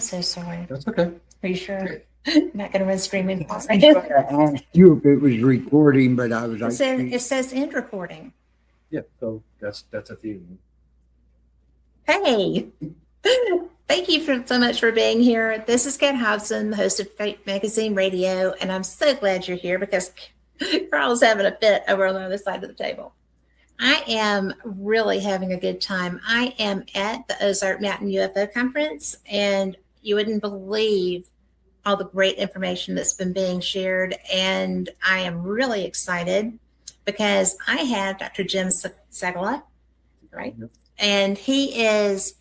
So sorry. That's okay. Are you sure? I'm not going to run screaming. I asked you if it was recording, but I was It like, says end recording. Yeah, so that's a theme. Hey, thank you so much for being here. This is Kat Hobson, the host of Fate Magazine Radio, and I'm so glad you're here because Carl's having a fit over on the other side of the table. I am really having a good time. I am at the Ozark Mountain UFO Conference, and you wouldn't believe all the great information that's been being shared. And I am really excited because I have Dr. Jim Segala, right? Yep. And he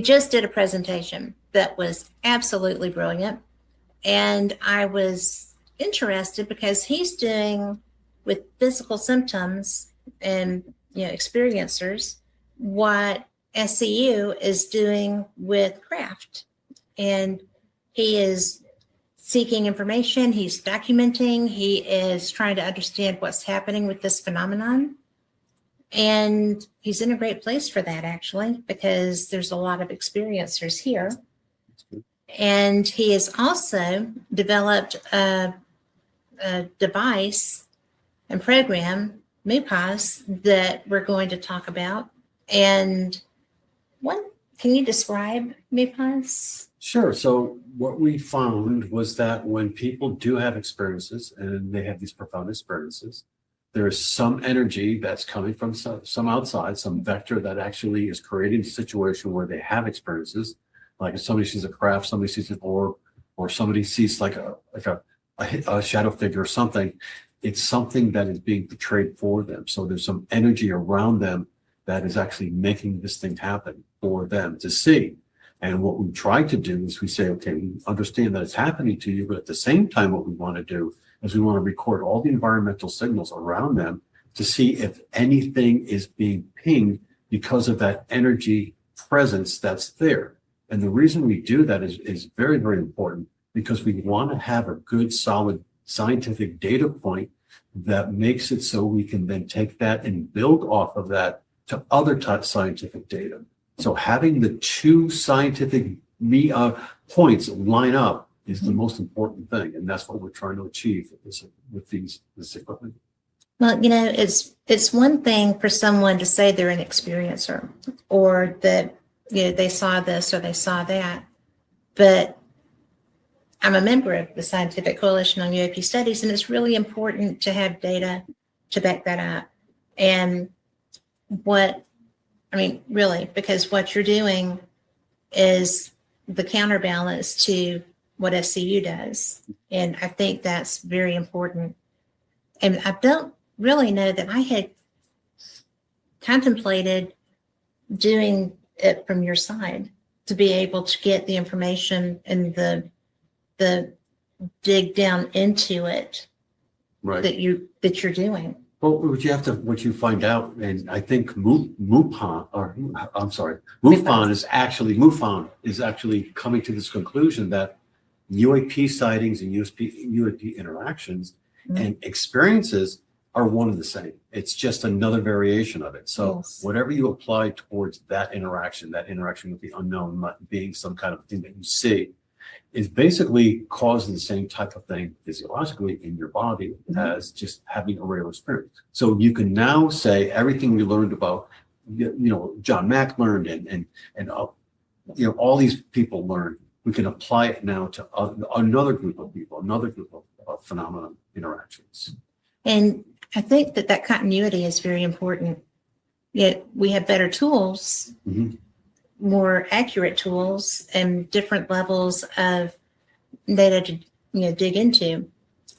just did a presentation that was absolutely brilliant. And I was interested because he's doing with physical symptoms and experiencers what SCU is doing with craft. And he is seeking information, he's documenting, he is trying to understand what's happening with this phenomenon. And he's in a great place for that, actually, because there's a lot of experiencers here. And he has also developed a device and program, MUPAS, that we're going to talk about. And can you describe MUPAS? Sure. So what we found was that when people do have experiences and they have these profound experiences, there is some energy that's coming from some outside, some vector that actually is creating a situation where they have experiences. Like if somebody sees a craft, somebody sees an orb, or somebody sees like a shadow figure or something, it's something that is being portrayed for them. So there's some energy around them that is actually making this thing happen for them to see. And what we try to do is we say, okay, we understand that it's happening to you, but at the same time, what we want to do is we want to record all the environmental signals around them to see if anything is being pinged because of that energy presence that's there. And the reason we do that is very, very important because we want to have a good, solid scientific data point that makes it so we can then take that and build off of that to other scientific data. So having the two scientific points line up is the most important thing, and that's what we're trying to achieve with this equipment. Well, it's one thing for someone to say they're an experiencer or that they saw this or they saw that, but I'm a member of the Scientific Coalition on UAP Studies, and it's really important to have data to back that up. And really, because what you're doing is the counterbalance to what SCU does. And I think that's very important. And I don't really know that I had contemplated doing it from your side to be able to get the information and the dig down into it, right, that you're doing. Well, what you find out, and I think MUFON is actually coming to this conclusion that UAP sightings and UAP interactions and experiences are one and the same. It's just another variation of it. So whatever you apply towards that interaction with the unknown being some kind of thing that you see, is basically causing the same type of thing physiologically in your body as just having a regular experience. So you can now say everything we learned about, John Mack learned and all these people learned, we can apply it now to another group of people, another group of phenomena interactions. And I think that continuity is very important. Yet we have better tools, more accurate tools, and different levels of data to dig into.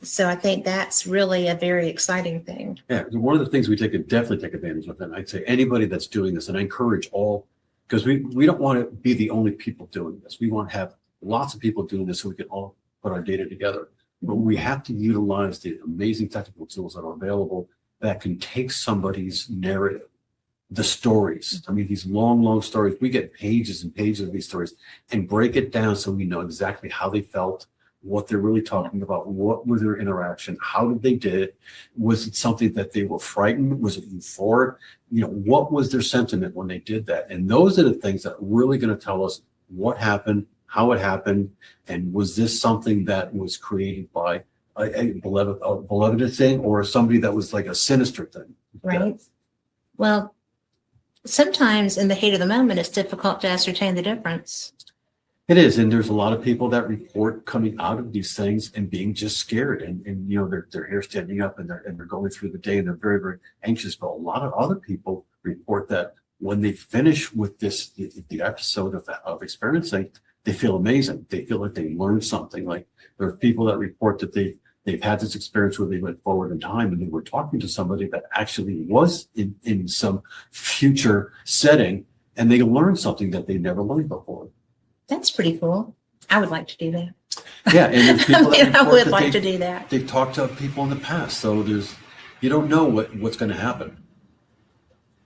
So I think that's really a very exciting thing. Yeah, one of the things we definitely take advantage of, and I'd say anybody that's doing this, and I encourage all, because we don't want to be the only people doing this. We want to have lots of people doing this so we can all put our data together. But we have to utilize the amazing technical tools that are available that can take somebody's narrative, the stories. I mean, these long stories, we get pages and pages of these stories and break it down so we know exactly how they felt, what they're really talking about, what was their interaction, how did they do it, was it something that they were frightened, was it euphoric, what was their sentiment when they did that? And those are the things that are really going to tell us what happened, how it happened, and was this something that was created by a benevolent thing or somebody that was like a sinister thing? Right. Well, sometimes in the heat of the moment, it's difficult to ascertain the difference. It is, and there's a lot of people that report coming out of these things and being just scared, and you know their hair standing up, and they're going through the day, and they're very, very anxious. But a lot of other people report that when they finish with the episode of experiencing, they feel amazing. They feel like they learned something. Like there are people that report that they've had this experience where they went forward in time and they were talking to somebody that actually was in some future setting, and they learned something that they never learned before. That's pretty cool. I would like to do that. Yeah, and there's people that I report would that like to do that. they've talked to people in the past, so you don't know what's going to happen.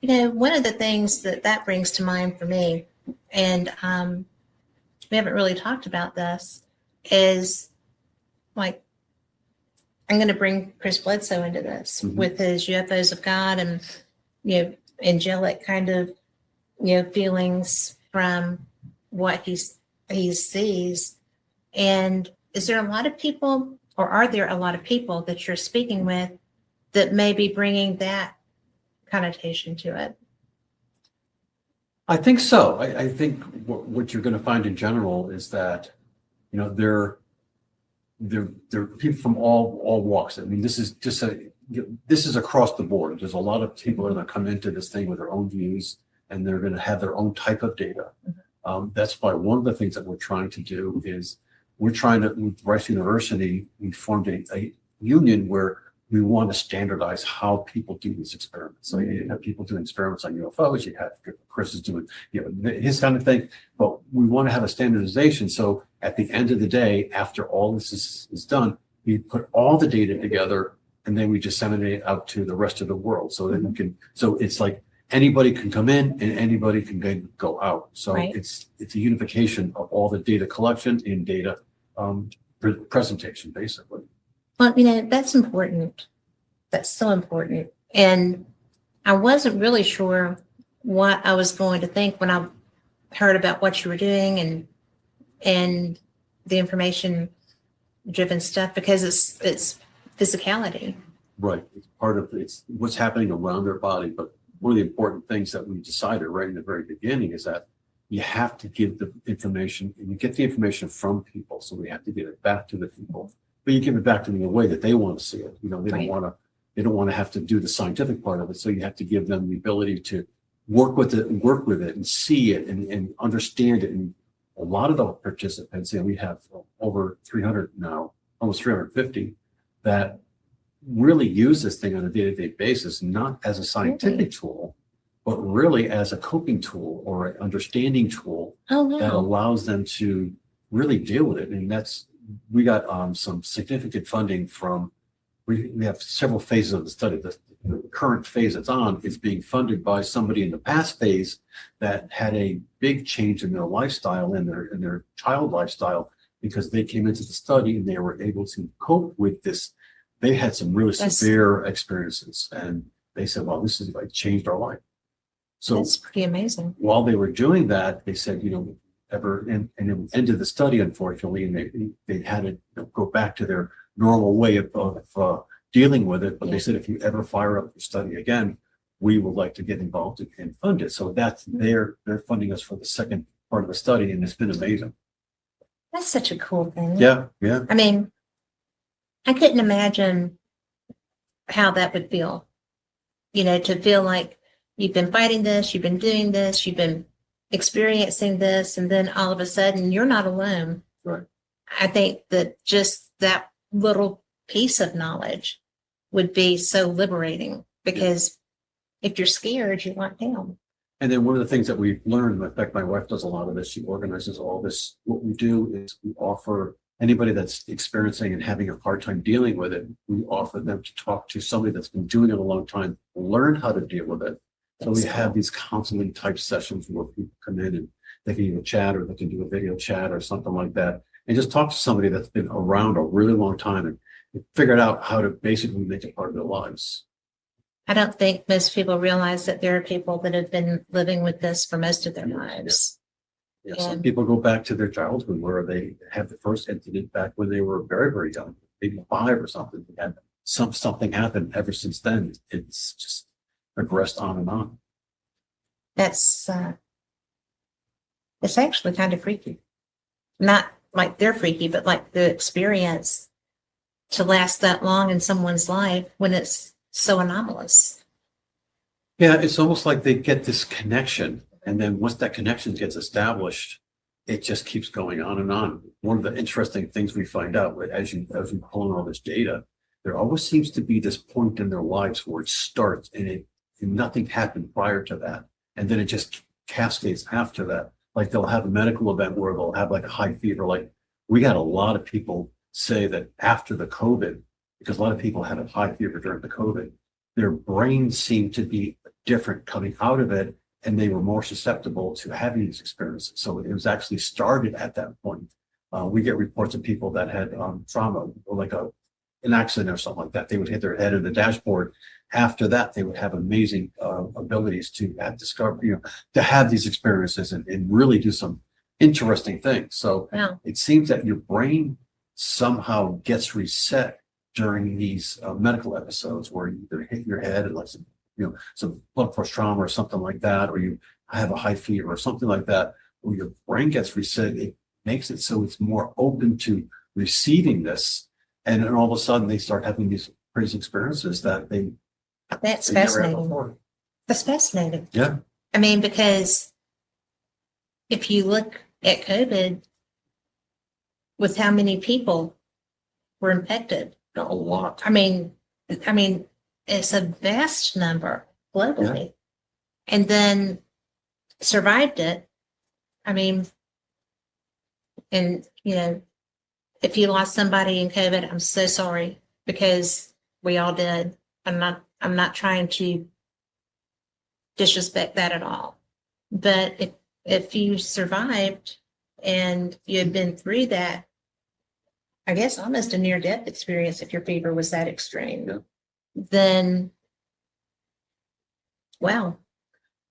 You know, one of the things that brings to mind for me, and we haven't really talked about this, is like, I'm going to bring Chris Bledsoe into this with his UFOs of God and, you know, angelic kind of, you know, feelings from what he sees. And is there a lot of people, or are there a lot of people that you're speaking with that may be bringing that connotation to it? I think so. I think what you're going to find in general is that, you know, there are people from all walks. I mean, this is across the board. There's a lot of people that are going to come into this thing with their own views, and they're going to have their own type of data. That's why one of the things that we're trying to do is with Rice University, we formed a union where we want to standardize how people do these experiments. So you have people doing experiments on UFOs, you have Chris is doing, you know, his kind of thing, but we want to have a standardization. So at the end of the day, after all this is done, we put all the data together and then we disseminate it out to the rest of the world. So that so it's like anybody can come in and anybody can then go out. So it's a unification of all the data collection and data presentation, basically. Well, you know, that's important. That's so important. And I wasn't really sure what I was going to think when I heard about what you were doing and the information driven stuff, because it's physicality. Right. It's part of it's what's happening around their body. But one of the important things that we decided right in the very beginning is that you have to give the information, and you get the information from people. So we have to give it back to the people. But you give it back to them in a way that they want to see it. You know, they don't want to have to do the scientific part of it. So you have to give them the ability to work with it and see it and understand it. And a lot of the participants, and we have over 300 now, almost 350, that really use this thing on a day-to-day basis, not as a scientific tool, but really as a coping tool or an understanding tool that allows them to really deal with it. And we got some significant funding from, we have several phases of the study. The current phase it's on is being funded by somebody in the past phase that had a big change in their lifestyle and their child lifestyle, because they came into the study and they were able to cope with this. They had some really severe experiences, and they said, well, this is like changed our life. So that's pretty amazing. While they were doing that, they said, you know, and it ended the study, unfortunately, and they had to go back to their normal way of dealing with it. But they said, if you ever fire up your study again, we would like to get involved and fund it. So that's they're funding us for the second part of the study, and it's been amazing. That's such a cool thing. Yeah, yeah. I mean, I couldn't imagine how that would feel. You know, to feel like you've been fighting this, you've been doing this, you've been experiencing this, and then all of a sudden you're not alone. Right. I think that just that little piece of knowledge would be so liberating, because if you're scared, you want down. And then one of the things that we've learned, in fact, my wife does a lot of this, she organizes all this. What we do is we offer anybody that's experiencing and having a hard time dealing with it, we offer them to talk to somebody that's been doing it a long time, learn how to deal with it. So we have these counseling type sessions where people come in and they can either chat or they can do a video chat or something like that, and just talk to somebody that's been around a really long time and figured out how to basically make it part of their lives. I don't think most people realize that there are people that have been living with this for most of their lives. Yeah, some And people go back to their childhood where they have the first incident back when they were very, very young, maybe 5 or something. They had something happened ever since then. It's just progressed on and on. that's it's actually kind of freaky. Not like they're freaky, but like the experience to last that long in someone's life when it's so anomalous. Yeah, it's almost like they get this connection, and then once that connection gets established, it just keeps going on and on. One of the interesting things we find out as you pull in all this data, there always seems to be this point in their lives where it starts and nothing happened prior to that, and then it just cascades after that. Like they'll have a medical event where they'll have like a high fever. Like we had a lot of people say that after the COVID, because a lot of people had a high fever during the COVID, their brains seemed to be different coming out of it, and they were more susceptible to having these experiences. So it was actually started at that point. We get reports of people that had trauma, or like an accident or something like that. They would hit their head in the dashboard. After that, they would have amazing abilities to discover, to have these experiences and really do some interesting things. So Wow. it seems that your brain somehow gets reset during these medical episodes where you either hit your head and like some blood force trauma or something like that, or you have a high fever or something like that, where your brain gets reset. It makes it so it's more open to receiving this. And then all of a sudden they start having these crazy experiences that That's they never had fascinating. before. That's fascinating. Yeah. I mean, because if you look at COVID, with how many people were infected, A lot. I mean, it's a vast number globally, and then survived it. I mean, and if you lost somebody in COVID, I'm so sorry, because we all did. I'm not trying to disrespect that at all. But if you survived and you had been through that, I guess almost a near-death experience, if your fever was that extreme, then wow.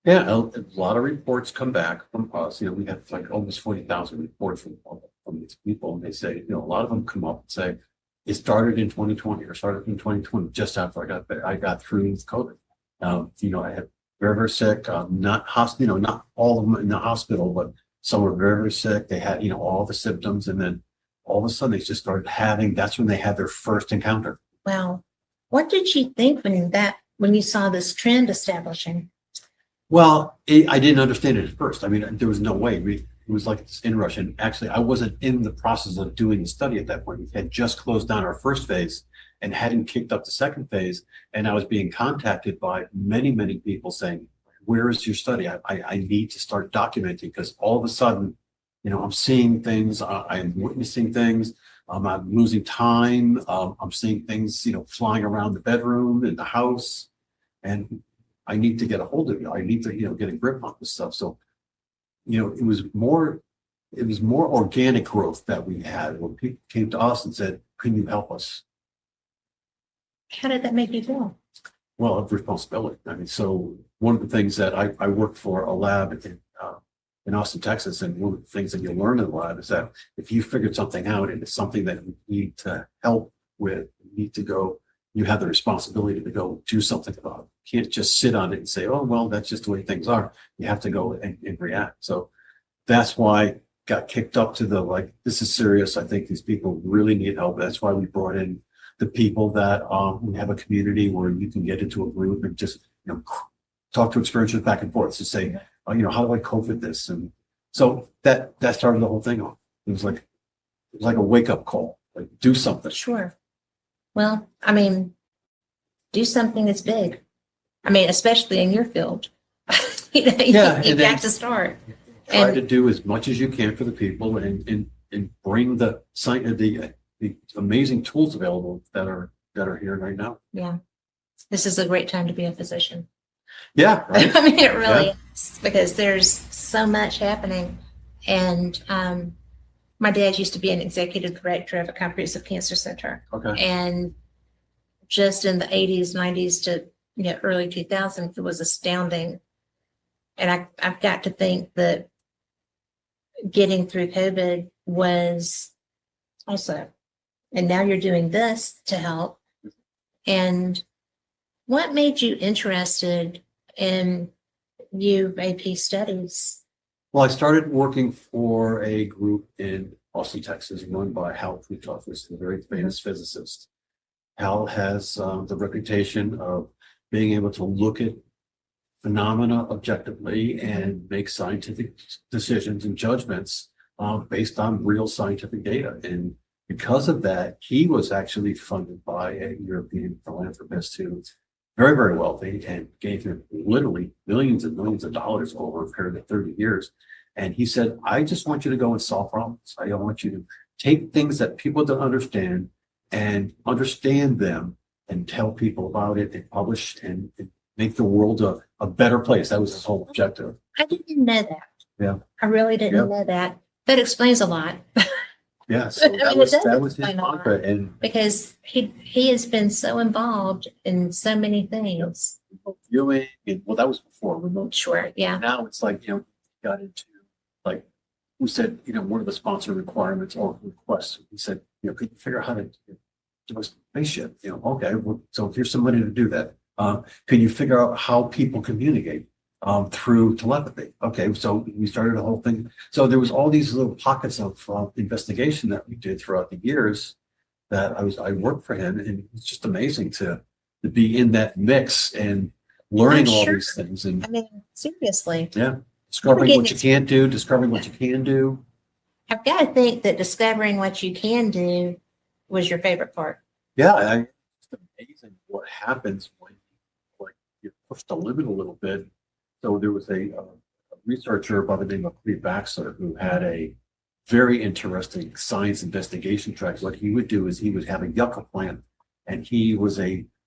Yeah, a lot of reports come back from us. We have like almost 40,000 reports from these people, and they say, a lot of them come up and say, it started in 2020 or started in 2020, just after I got through with COVID. I had very, very sick, not all of them in the hospital, but some were very, very sick. They had, all the symptoms, and then all of a sudden they just started that's when they had their first encounter. Wow. What did you think when you saw this trend establishing? Well, I didn't understand it at first. I mean, there was no way. It was like this inrush. And actually, I wasn't in the process of doing the study at that point. We had just closed down our first phase and hadn't kicked up the second phase. And I was being contacted by many, many people saying, where is your study? I need to start documenting, because all of a sudden, I'm seeing things, I'm witnessing things, I'm losing time, I'm seeing things, flying around the bedroom and the house, and I need to get a hold of you. I need to, get a grip on this stuff. So, it was more organic growth that we had when people came to us and said, can you help us? How did that make you feel? Well, of responsibility. I mean, so one of the things that I work for a lab in Austin, Texas, and one of the things that you learn in the lab is that if you figured something out and it's something that you need to help with, you have the responsibility to go do something about it. You can't just sit on it and say, oh, well, that's just the way things are. You have to go and react. So that's why I got kicked up to this is serious. I think these people really need help. That's why we brought in the people that we have a community where you can get into a group and just, talk to experiencers back and forth to say, how do I cope with this? And so that started the whole thing off. It was like a wake up call, like do something. Sure. Well, I mean, do something that's big. I mean, especially in your field. You got to start. Try to do as much as you can for the people and bring the amazing tools available that are here right now. Yeah. This is a great time to be a physician. Yeah. Right? I mean, it really is, because there's so much happening. And my dad used to be an executive director of a comprehensive cancer center. Okay. And just in the 80s, 90s to early 2000s, it was astounding. And I've got to think that getting through COVID was also, and now you're doing this to help. And what made you interested in UAP studies? Well, I started working for a group in Austin, Texas, run by Hal Puthoff, who's a very famous physicist. Hal has the reputation of being able to look at phenomena objectively and make scientific decisions and judgments based on real scientific data. And because of that, he was actually funded by a European philanthropist who's very, very wealthy and gave him literally millions and millions of dollars over a period of 30 years. And he said, I just want you to go and solve problems. I don't want you to take things that people don't understand and understand them and tell people about it and publish and make the world a better place. That was his whole objective. I didn't know that. Yeah. I really didn't know that. That explains a lot. Yeah, so I that mean, was it does his explain a lot. mantra. And Because he has been so involved in so many things. viewing, and well, that was before remote. Sure, yeah. Now it's like, got into like, we said, one of the sponsor requirements or requests, he said, could you figure out how to do a spaceship? Okay, well, so here's some money to do that. Can you figure out how people communicate through telepathy? Okay, so we started a whole thing. So there was all these little pockets of investigation that we did throughout the years that I worked for him, and it's just amazing to be in that mix and learning I'm all sure. these things and I mean, seriously. discovering what you can't do, discovering what you can do. I've got to think that discovering what you can do was your favorite part. Yeah, it's amazing what happens when you push the limit a little bit. So there was a researcher by the name of Cleve Baxter who had a very interesting science investigation track. What he would do is he would have a yucca plant, and he was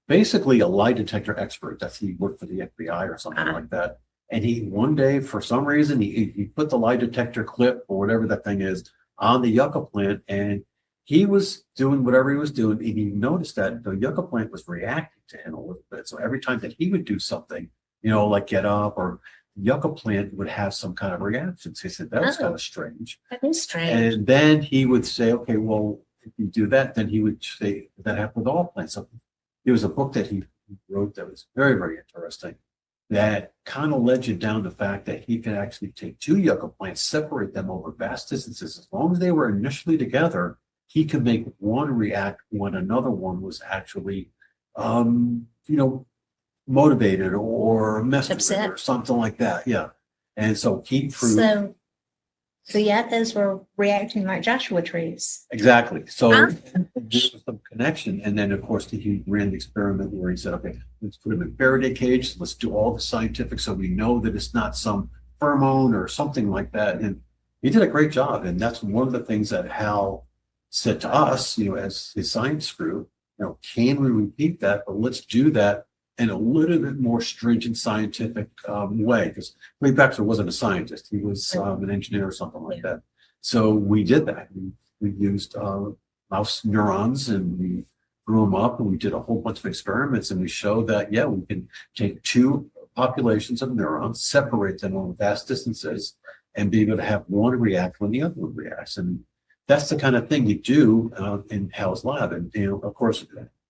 basically a lie detector expert. He worked for the FBI or something like that. And he one day, for some reason, he put the lie detector clip or whatever that thing is on the yucca plant, and he was doing whatever he was doing, and he noticed that the yucca plant was reacting to him a little bit. So every time that he would do something, like get up, or the yucca plant would have some kind of reaction. So he said, that was kind of strange. That is strange. And then he would say, okay, well, if you do that, then he would say that happened with all plants. So there was a book that he wrote that was very, very interesting, that kind of led you down the fact that he could actually take two yucca plants, separate them over vast distances. As long as they were initially together, he could make one react when another one was actually, motivated or messed with Upset. or something like that. Yeah. And so he proved. So yuccas were reacting like Joshua trees. Exactly. So Huh? there was some connection. And then, of course, he ran the experiment where he said, okay, let's put him in Faraday cage. Let's do all the scientific so we know that it's not some pheromone or something like that. And he did a great job. And that's one of the things that Hal said to us, as his science crew, can we repeat that? But let's do that in a little bit more stringent scientific way. Because Cleve Baxter wasn't a scientist. He was an engineer or something like that. So we did that. We used mouse neurons, and we grew them up, and we did a whole bunch of experiments, and we showed that, we can take two populations of neurons, separate them over vast distances, and be able to have one react when the other one reacts. And that's the kind of thing you do in Hal's lab. And, of course,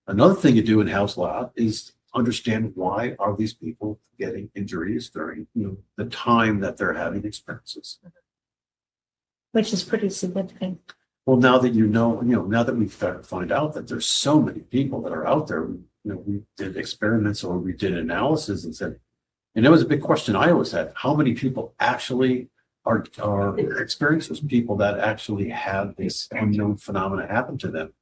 another thing you do in Hal's lab is understand why are these people getting injuries during the time that they're having experiences. Which is pretty significant. Well, now that now that we've find out that there's so many people that are out there, we did experiments or we did analysis and said, and that was a big question I always had: how many people actually are experiencers, people that actually have this unknown phenomena happen to them?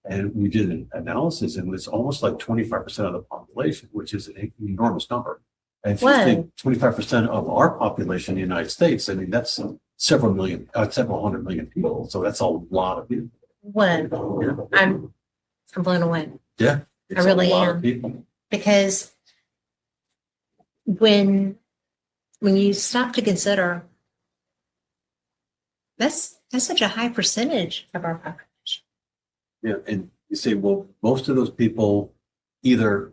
And we did an analysis, and it's almost like 25% of the population, which is an enormous number. And if you think 25% of our population in the United States, I mean, that's several hundred million people. So that's a lot of people. Whoa. I'm blown away. Yeah. I really a lot am. of people. Because when you stop to consider, that's such a high percentage of our population. Yeah, and you say, well, most of those people either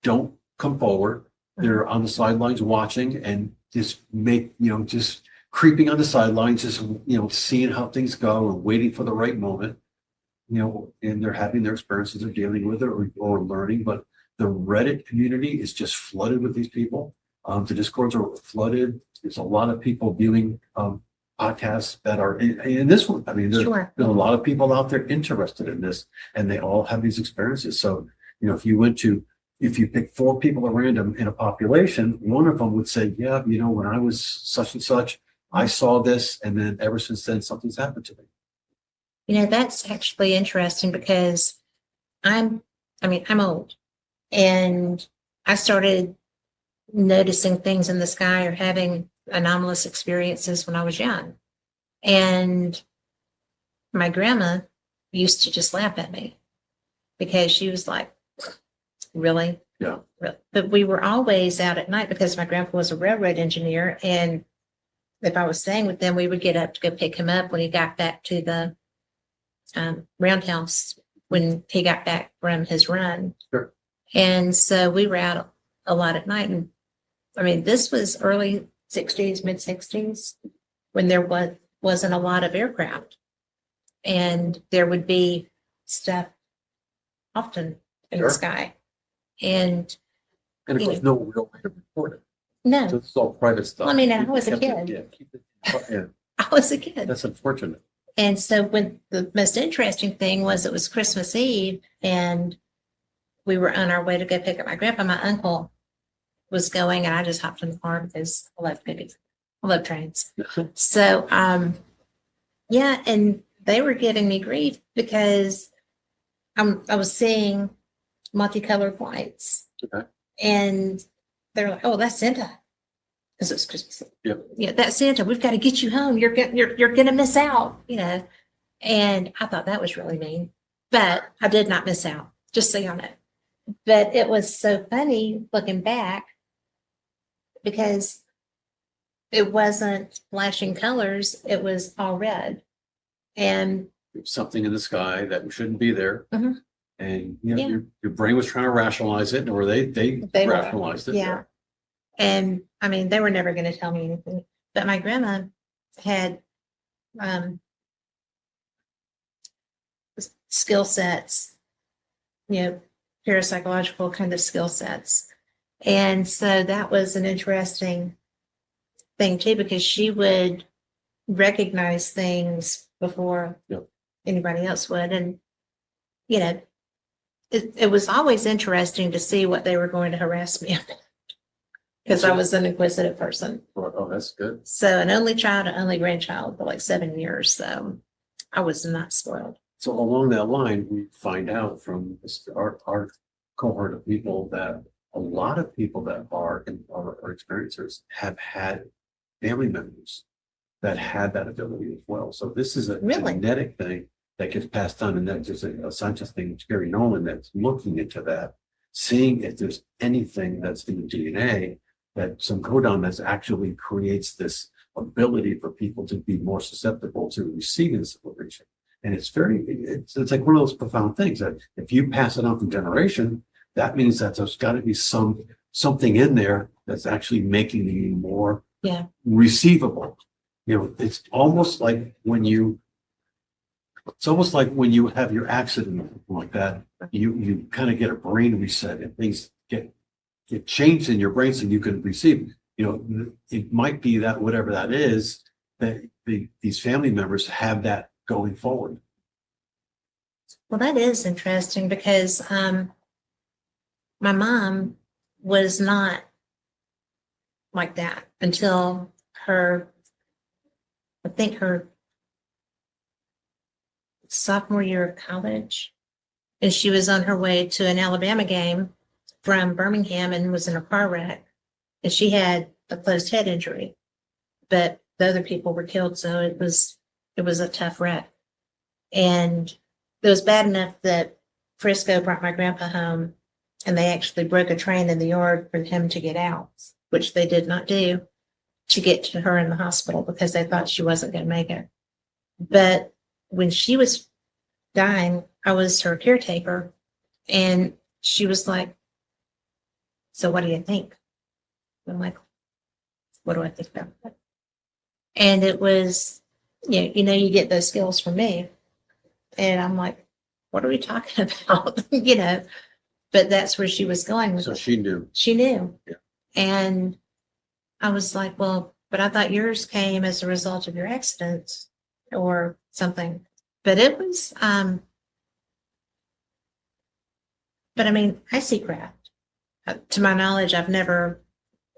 don't come forward, they're on the sidelines watching and just make, just creeping on the sidelines, just, seeing how things go and waiting for the right moment, and they're having their experiences, they're dealing with it or learning. But the Reddit community is just flooded with these people. The Discords are flooded. There's a lot of people viewing podcasts that are in this one. I mean, there's a lot of people out there interested in this, and they all have these experiences. So, if you pick 4 people at random in a population, one of them would say, yeah, when I was such and such, I saw this, and then ever since then, something's happened to me. That's actually interesting because I'm old, and I started noticing things in the sky or having anomalous experiences when I was young. And my grandma used to just laugh at me because she was like, really? Yeah. Really? But we were always out at night because my grandpa was a railroad engineer. And if I was staying with them, we would get up to go pick him up when he got back to the roundhouse when he got back from his run. Sure. And so we were out a lot at night. And I mean, this was early 60s, mid 60s, when there wasn't a lot of aircraft. And there would be stuff often in the sky. And of course, no real way to report it. No. So it's all private stuff. Well, I mean, I was a kid. I was a kid. That's unfortunate. And so when the most interesting thing was it was Christmas Eve and we were on our way to go pick up my grandpa. My uncle was going and I just hopped in the car because I love babies. I love trains. So, yeah, and they were giving me grief because I was seeing multicolored lights. Okay. And they're like, oh, that's Santa. Because it was Christmas. Yep. Yeah, that's Santa. We've got to get you home. You're gonna miss out, And I thought that was really mean. But I did not miss out, just so y'all know. But it was so funny looking back because it wasn't flashing colors, it was all red. And something in the sky that shouldn't be there. Mhm. And your brain was trying to rationalize it, or they rationalized it. Yeah. And I mean, they were never going to tell me anything. But my grandma had skill sets, parapsychological kind of skill sets. And so that was an interesting thing too, because she would recognize things before anybody else would. And, it was always interesting to see what they were going to harass me about. Because I was an inquisitive person. Oh, that's good. So an only child, an only grandchild for like 7 years. So I was not spoiled. So along that line, we find out from our cohort of people that a lot of people that are experiencers have had family members that had that ability as well. So this is a genetic thing that gets passed on, and that's just a scientist thing, Gary Nolan, that's looking into that, seeing if there's anything that's in the DNA that some codon that actually creates this ability for people to be more susceptible to receiving this information. And it's like one of those profound things that if you pass it on from generation, that means that there's got to be something in there that's actually making you more receivable. It's almost like when you have your accident or something like that, you kind of get a brain reset and things get changed in your brain so you can receive. It might be that whatever that is, that these family members have that going forward. Well, that is interesting because my mom was not like that until her sophomore year of college. And she was on her way to an Alabama game from Birmingham and was in a car wreck. And she had a closed head injury, but the other people were killed. So it was a tough wreck. And it was bad enough that Frisco brought my grandpa home and they actually broke a train in the yard for him to get out, which they did not do, to get to her in the hospital because they thought she wasn't going to make it. But when she was dying, I was her caretaker, and she was like, so what do you think? I'm like, what do I think about that? And it was, you get those skills from me. And I'm like, what are we talking about? But that's where she was going with So it. she knew. She knew. Yeah. And I was like, well, but I thought yours came as a result of your accidents or something. But it was, but I mean, I see craft. To my knowledge, I've never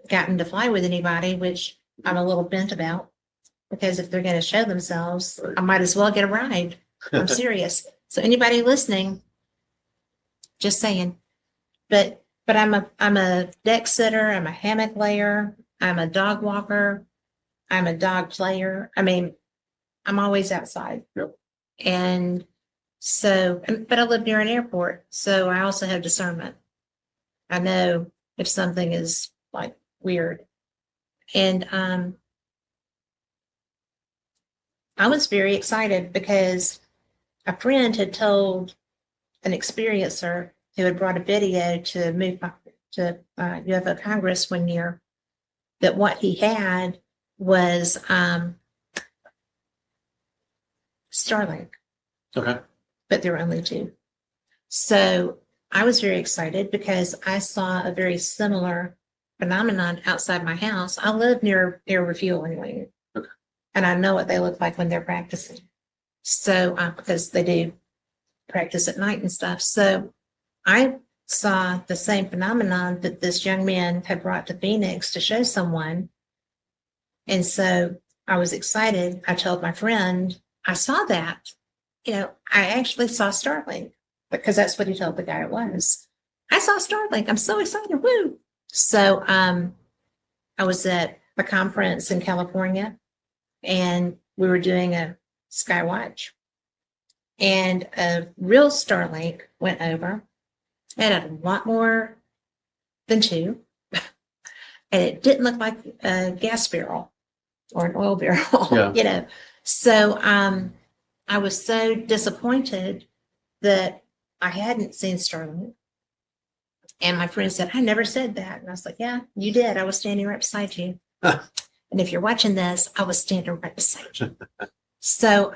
gotten to fly with anybody, which I'm a little bent about, because if they're going to show themselves, Right. I might as well get a ride. I'm serious. So anybody listening, just saying. But I'm a deck sitter. I'm a hammock layer. I'm a dog walker. I'm a dog player. I mean, I'm always outside. Yep. And so, but I live near an airport, so I also have discernment. I know if something is like weird. And I was very excited because a friend had told an experiencer who had brought a video to UFO Congress one year that what he had was Starlink, Okay. but there were only two. So I was very excited because I saw a very similar phenomenon outside my house. I live near air refueling wing, Okay. and I know what they look like when they're practicing. So because they do practice at night and stuff. So I saw the same phenomenon that this young man had brought to Phoenix to show someone. And so I was excited. I told my friend, I saw that. I actually saw Starlink because that's what he told the guy it was. I saw Starlink. I'm so excited. Woo. So I was at a conference in California and we were doing a Skywatch. And a real Starlink went over. It had a lot more than two. And it didn't look like a gas barrel or an oil barrel, Yeah. So I was so disappointed that I hadn't seen Starlink. And my friend said, I never said that. And I was like, yeah, you did. I was standing right beside you. And if you're watching this, I was standing right beside you. So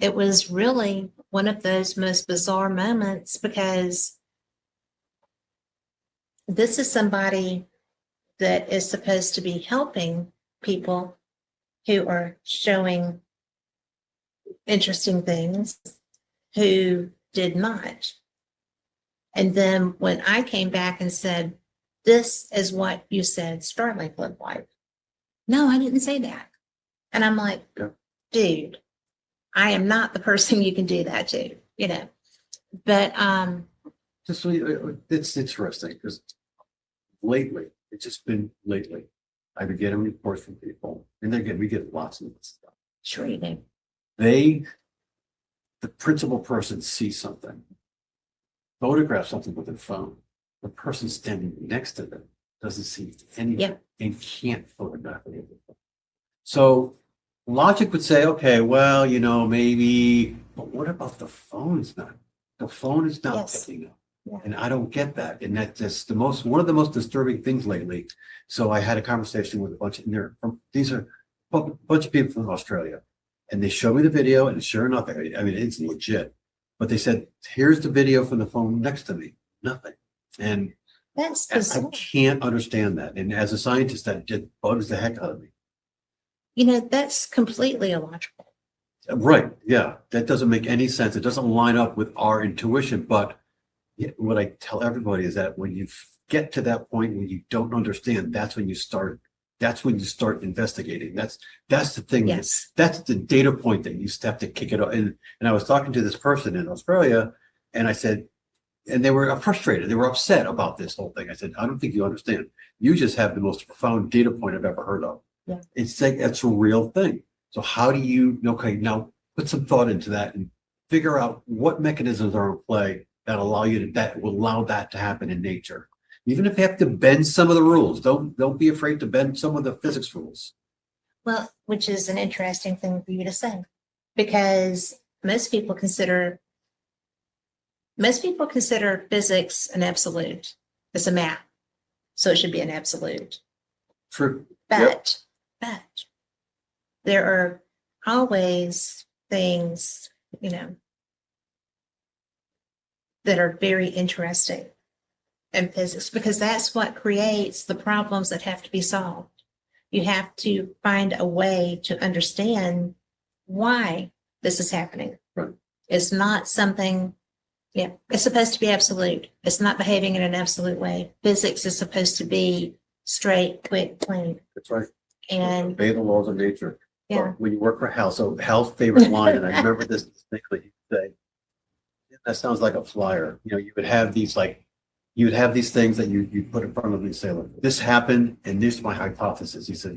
it was really one of those most bizarre moments because this is somebody that is supposed to be helping people who are showing interesting things who did not. And then when I came back and said, this is what you said Starlink looked like. No, I didn't say that. And I'm like, Yeah. Dude, I am not the person you can do that to, But It's interesting because it's just been lately, I've been getting reports from people, and we get lots of this stuff. sure you do. The principal person sees something, photograph something with their phone. The person standing next to them doesn't see anything and can't photograph it. So logic would say, okay, well, maybe, but what about the phone is not? The phone is not picking up. Yeah. And I don't get that. And that's just one of the most disturbing things lately. So I had a conversation with a bunch of people from Australia, and they showed me the video, and sure enough, I mean, it's legit. But they said, here's the video from the phone next to me. Nothing. And That's I bizarre. can't understand that. And as a scientist, that just bugs the heck out of me. That's completely illogical. Right. Yeah. That doesn't make any sense. It doesn't line up with our intuition. But what I tell everybody is that when you get to that point where you don't understand, that's when you start investigating. That's the thing. Yes. That's the data point that you have to kick it up. And I was talking to this person in Australia, and I said, and they were frustrated. They were upset about this whole thing. I said, I don't think you understand. You just have the most profound data point I've ever heard of. Yeah. It's like, that's a real thing. So how do you, now put some thought into that and figure out what mechanisms are in play that will allow that to happen in nature. Even if you have to bend some of the rules, don't be afraid to bend some of the physics rules. Well, which is an interesting thing for you to say, because most people consider physics an absolute. It's a math, so it should be an absolute. True. But there are always things, that are very interesting in physics, because that's what creates the problems that have to be solved. You have to find a way to understand why this is happening. Right. It's not something, it's supposed to be absolute. It's not behaving in an absolute way. Physics is supposed to be straight, quick, clean. That's right. And Obey the laws of nature. yeah, But when you work for Hal, so Hal's favorite line, and I remember this distinctly, he'd say, that sounds like a flyer. You would have these things that you put in front of them and say, look, this happened, and this is my hypothesis. He said,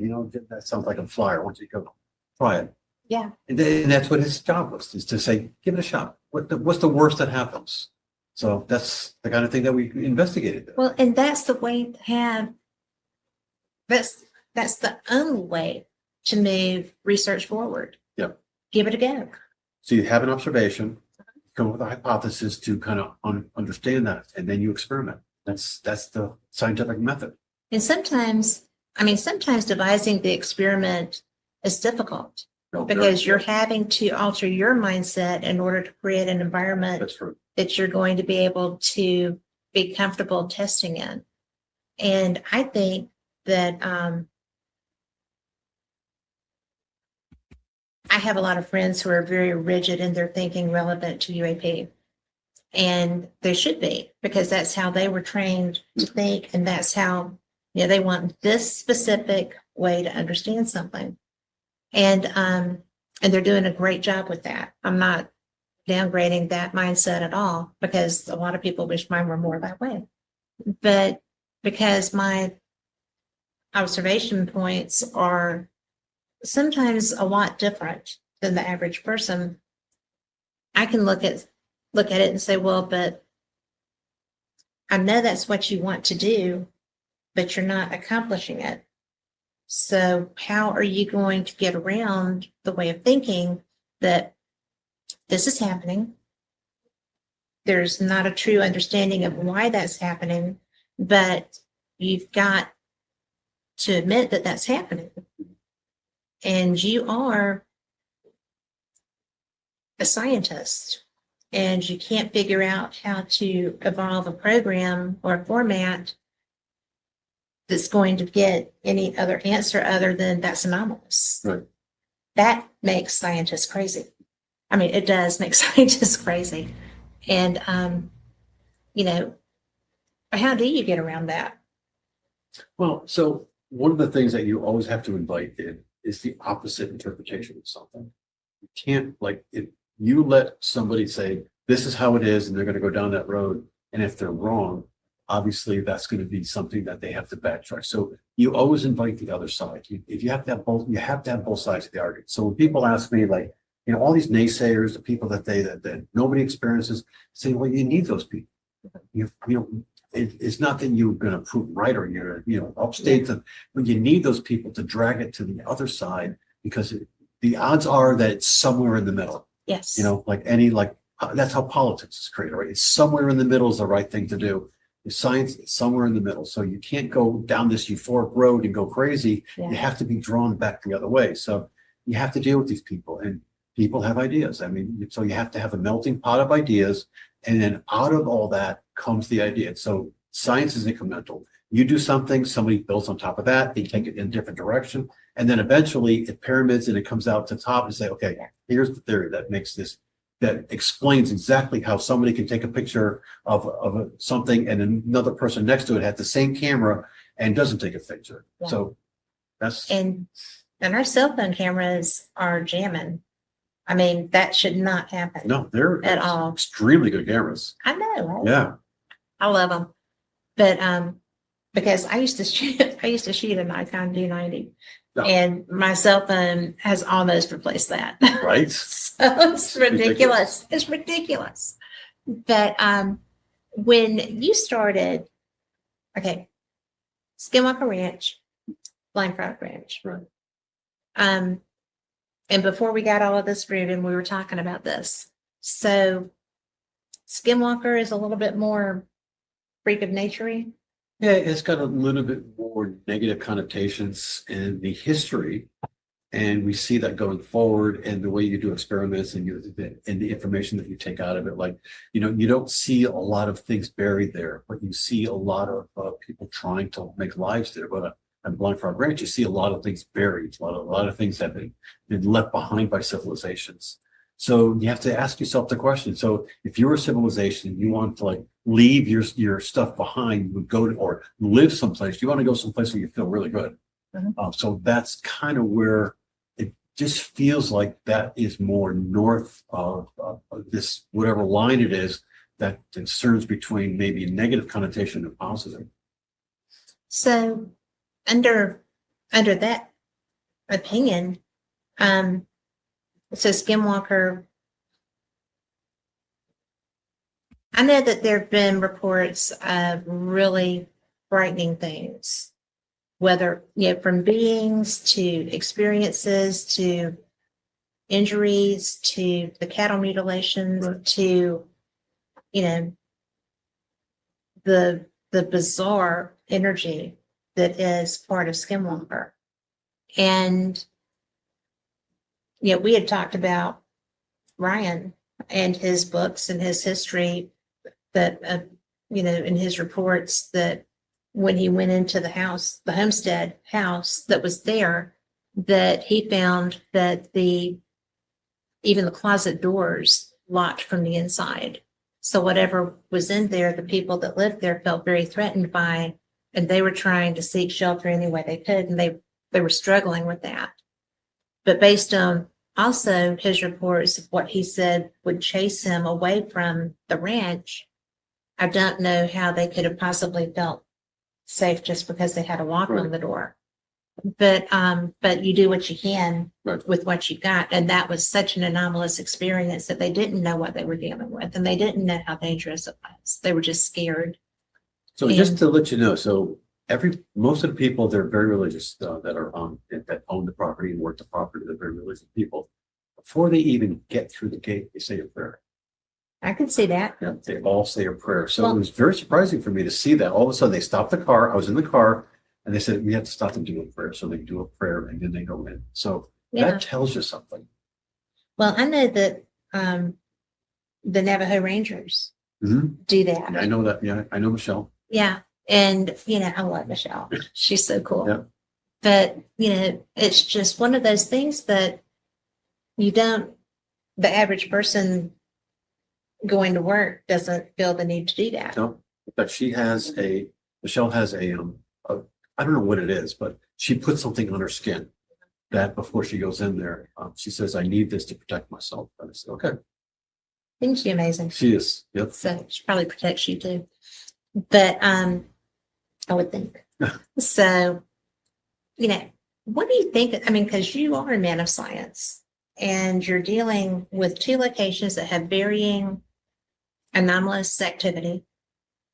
that sounds like a flyer. I want you to go try it. yeah. And that's what his job was, is to say, give it a shot. What's the worst that happens? So that's the kind of thing that we investigated. Well, and that's the way to have, that's the only way to move research forward. Yep. Give it a go. So you have an observation, come up with a hypothesis to kind of understand that, and then you experiment. That's the scientific method. And sometimes devising the experiment is difficult because you're having to alter your mindset in order to create an environment That's true. that you're going to be able to be comfortable testing in. And I think that I have a lot of friends who are very rigid in their thinking relevant to UAP. And they should be, because that's how they were trained to think. And that's how, they want this specific way to understand something. And they're doing a great job with that. I'm not downgrading that mindset at all, because a lot of people wish mine were more that way. But because my observation points are sometimes a lot different than the average person, I can look at it and say, well, but I know that's what you want to do, but you're not accomplishing it. So how are you going to get around the way of thinking that this is happening? There's not a true understanding of why that's happening, but you've got to admit that that's happening. And you are a scientist, and you can't figure out how to evolve a program or a format that's going to get any other answer other than that's anomalous. Right. That makes scientists crazy. I mean, it does make scientists crazy. And, how do you get around that? Well, so one of the things that you always have to invite in is the opposite interpretation of something. You can't, if you let somebody say, this is how it is, and they're going to go down that road, and if they're wrong, obviously that's going to be something that they have to backtrack. So you always invite the other side. If you have to have both, you have to have both sides of the argument. So when people ask me, all these naysayers, the people that nobody experiences, say, well, you need those people. It's not that you're going to prove right or you're upstate them, but you need those people to drag it to the other side, because the odds are that it's somewhere in the middle. Yes. That's how politics is created, right? It's somewhere in the middle is the right thing to do. Science is somewhere in the middle. So you can't go down this euphoric road and go crazy. Yeah. You have to be drawn back the other way. So you have to deal with these people, and people have ideas. I mean, so you have to have a melting pot of ideas, and then out of all that comes the idea. So science is incremental. You do something, somebody builds on top of that, they take it in a different direction, and then eventually it pyramids and it comes out to the top and say, okay, here's the theory that makes this, that explains exactly how somebody can take a picture of something and another person next to it had the same camera and doesn't take a picture. Yeah. So that's And our cell phone cameras are jamming. I mean, that should not happen. no, they're At all. extremely good cameras. I know. Right? Yeah. I love them. But because I used to shoot a Nikon D90, Yeah. and my cell phone has almost replaced that. Right. So it's ridiculous. It's ridiculous. But when you started, okay, Skinwalker Ranch, Blindfrog Ranch. Right. And before we got all of this moving, we were talking about this. So Skinwalker is a little bit more freak of nature-y. Yeah, it's got a little bit more negative connotations in the history And we see that going forward, and the way you do experiments and the information that you take out of it, like, you don't see a lot of things buried there, but you see a lot of people trying to make lives there. But at Blindfrog Ranch, you see a lot of things buried, a lot of things that have been left behind by civilizations. So you have to ask yourself the question. So if you're a civilization, you want to like leave your stuff behind, you would go to, or live someplace, you want to go someplace where you feel really good. So that's kind of where it just feels like that is more north of this, whatever line it is that discerns between maybe a negative connotation and positive. So under that opinion, so Skinwalker, I know that there have been reports of really frightening things, whether, from beings to experiences to injuries to the cattle mutilations, Right. to, the bizarre energy that is part of Skinwalker. And, we had talked about Ryan and his books and his history that, in his reports, that when he went into the house, the homestead house that was there, that he found that even the closet doors locked from the inside. So whatever was in there, the people that lived there felt very threatened by, and they were trying to seek shelter any way they could, and they were struggling with that. But based on also his reports of what he said would chase him away from the ranch, I don't know how they could have possibly felt safe just because they had a lock on the door. But you do what you can with what you got. And that was such an anomalous experience that they didn't know what they were dealing with, and they didn't know how dangerous it was. They were just scared. So just to let you know, so most of the people, they're very religious that own the property and work the property. They're very religious people. Before they even get through the gate, they say a prayer. I could see that. Yeah, they all say a prayer. So it was very surprising for me to see that. All of a sudden, they stopped the car. I was in the car, and they said, we have to stop and do a prayer. So they do a prayer, and then they go in. So that tells you something. Well, I know that the Navajo Rangers do that. Yeah, I know that. Yeah, I know Michelle. Yeah. And, I love Michelle. She's so cool. Yeah. But, it's just one of those things that the average person going to work doesn't feel the need to do that. No, but Michelle has I don't know what it is, but she puts something on her skin that before she goes in there, she says, I need this to protect myself. And I said, okay. Isn't she amazing? She is. Yep. So she probably protects you too. But I would think. So, what do you think? I mean, because you are a man of science and you're dealing with two locations that have varying anomalous activity.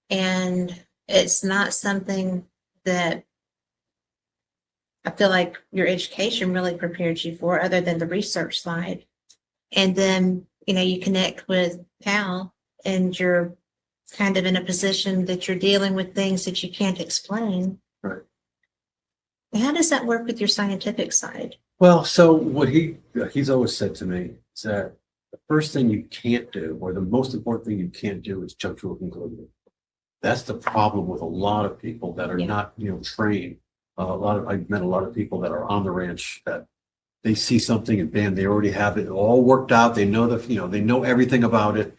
And it's not something that I feel like your education really prepared you for, other than the research side. And then, you connect with Hal, and you're kind of in a position that you're dealing with things that you can't explain. Right. How does that work with your scientific side? Well, so what he's always said to me is that the first thing you can't do, or the most important thing you can't do, is jump to a conclusion. That's the problem with a lot of people that are not, trained. I've met a lot of people that are on the ranch that they see something and bam, they already have it all worked out. They know they know everything about it.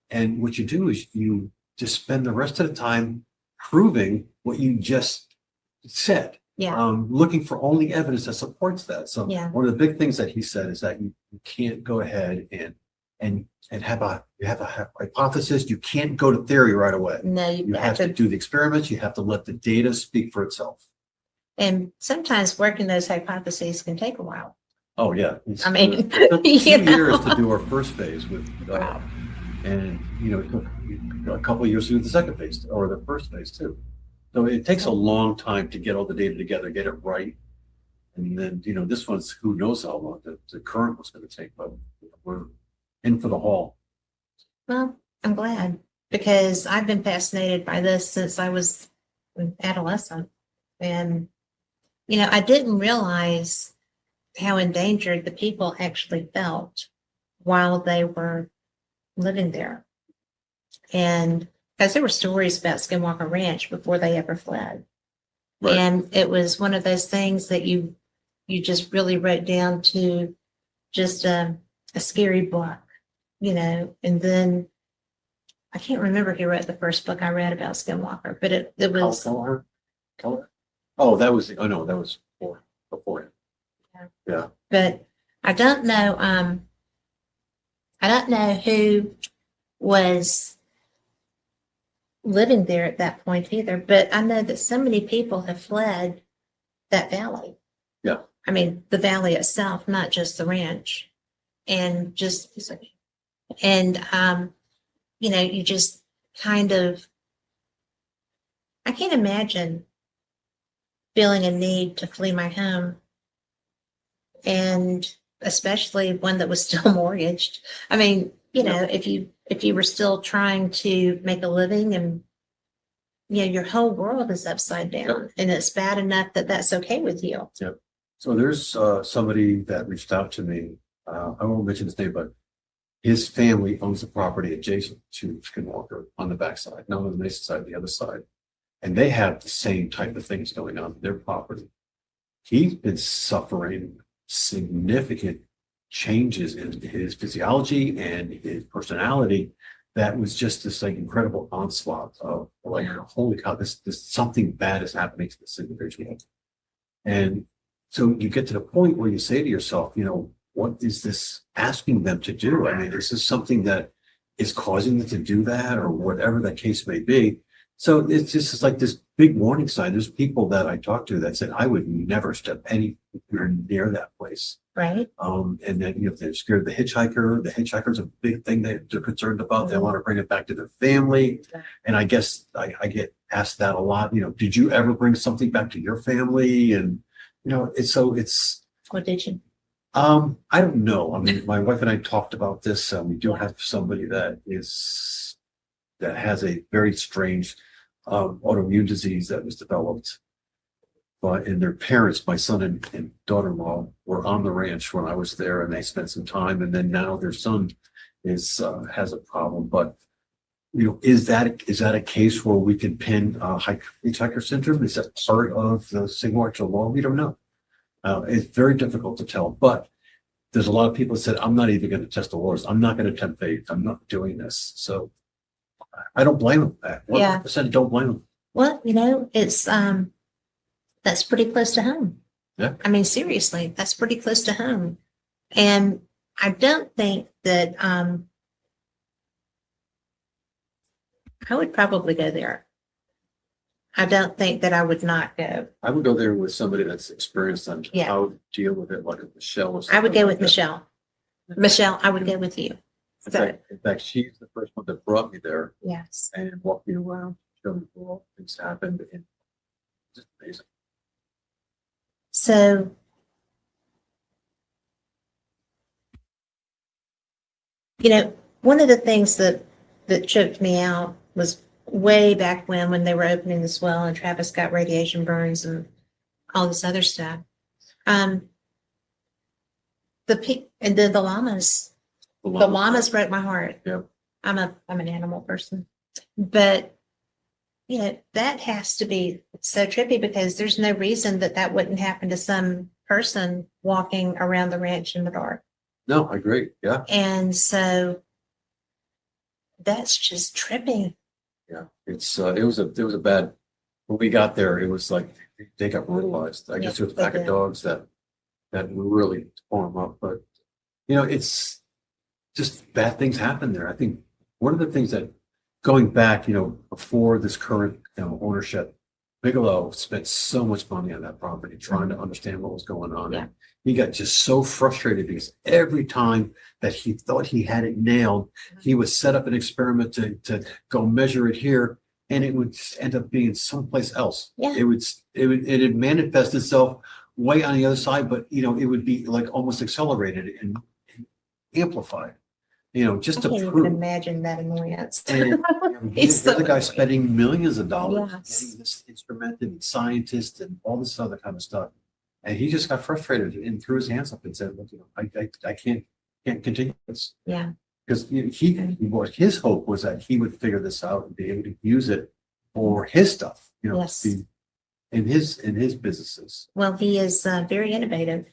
And what you do is you just spend the rest of the time proving what you just said. Yeah. Looking for only evidence that supports that. So one of the big things that he said is that you can't go ahead and have a hypothesis. You can't go to theory right away. No, you have to do the experiments. You have to let the data speak for itself. And sometimes working those hypotheses can take a while. Oh yeah. It took 2 years to do our first phase with, and it took a couple of years to do the second phase or the first phase too. So it takes a long time to get all the data together, get it right. And then, this one's, who knows how long the current was going to take, but we're in for the haul. Well, I'm glad, because I've been fascinated by this since I was an adolescent. And, I didn't realize how endangered the people actually felt while they were living there. And because there were stories about Skinwalker Ranch before they ever fled. Right. And it was one of those things that you just really wrote down to just a scary book, you know. And then I can't remember who wrote the first book I read about Skinwalker, but it was Keller? Oh, that was, oh no, that was before him. Yeah. but I don't know who was living there at that point either, but I know that so many people have fled that valley. Yeah. I mean, the valley itself, not just the ranch. And you know, you just kind of, I can't imagine feeling a need to flee my home, and especially one that was still mortgaged. I mean, you know, if you were still trying to make a living, and you know, your whole world is upside down, and it's bad enough that that's okay with you. Yep. So there's somebody that reached out to me. I won't mention his name, but his family owns the property adjacent to Skinwalker on the backside, not on the Mesa side, the other side. And they have the same type of things going on in their property. He's been suffering significant changes in his physiology and his personality. That was just this like incredible onslaught of like, holy cow, this something bad is happening to this individual. And so you get to the point where you say to yourself, you know, what is this asking them to do? I mean, is this something that is causing them to do that, or whatever the case may be? So it's just like this big warning sign. There's people that I talked to that said, I would never step anywhere near that place. Right. And then, you know, they're scared of the hitchhiker. The hitchhiker's a big thing that they're concerned about. They want to bring it back to their family. And I guess I get asked that a lot. You know, did you ever bring something back to your family? And, you know, What did you? I don't know. I mean, my wife and I talked about this. We do have somebody that has a very strange autoimmune disease that was developed. But and their parents, my son and daughter-in-law, were on the ranch when I was there, and they spent some time. And then now their son has a problem. But you know, is that a case where we can pin hitchhiker syndrome? Is that part of the Skinwalker law? We don't know. It's very difficult to tell, but there's a lot of people that said, I'm not even going to test the waters. I'm not going to tempt fate. I'm not doing this. So I don't blame them. 100% don't blame them. Well, you know, it's, that's pretty close to home. Yeah. I mean, seriously, that's pretty close to home. And I don't think that, I would probably go there. I don't think that I would not go. I would go there with somebody that's experienced on how to deal with it, like a Michelle. Or I would go like with that. Michelle. Michelle, I would go with you. In fact, she's the first one that brought me there Yes. and walked me around, showed me where all things happened. And just amazing. So, you know, one of the things that choked me out was way back when they were opening this well and Travis got radiation burns and all this other stuff. And then the llamas. The llamas broke my heart. Yep. I'm an animal person, but you know, that has to be so trippy because there's no reason that wouldn't happen to some person walking around the ranch in the dark. No, I agree. Yeah. And so that's just trippy. Yeah. It was a bad, when we got there, it was like they got brutalized. I guess there was a pack of dogs that really tore them up. But, you know, it's just bad things happen there. I think one of the things that going back, you know, before this current ownership, Bigelow spent so much money on that property trying to understand what was going on. Yeah. And he got just so frustrated because every time that he thought he had it nailed, he would set up an experiment to go measure it here, and it would end up being someplace else. Yeah. It'd manifest itself way on the other side, but you know, it would be like almost accelerated and amplified. You know, just I to can't prove. even imagine that annoyance. And he's the guy spending millions of dollars Yes. getting this instrument and scientists and all this other kind of stuff. And he just got frustrated and threw his hands up and said, "Look, I can't continue this." Yeah. Because what his hope was that he would figure this out and be able to use it for his stuff, Yes. in his businesses. Well, he is very innovative.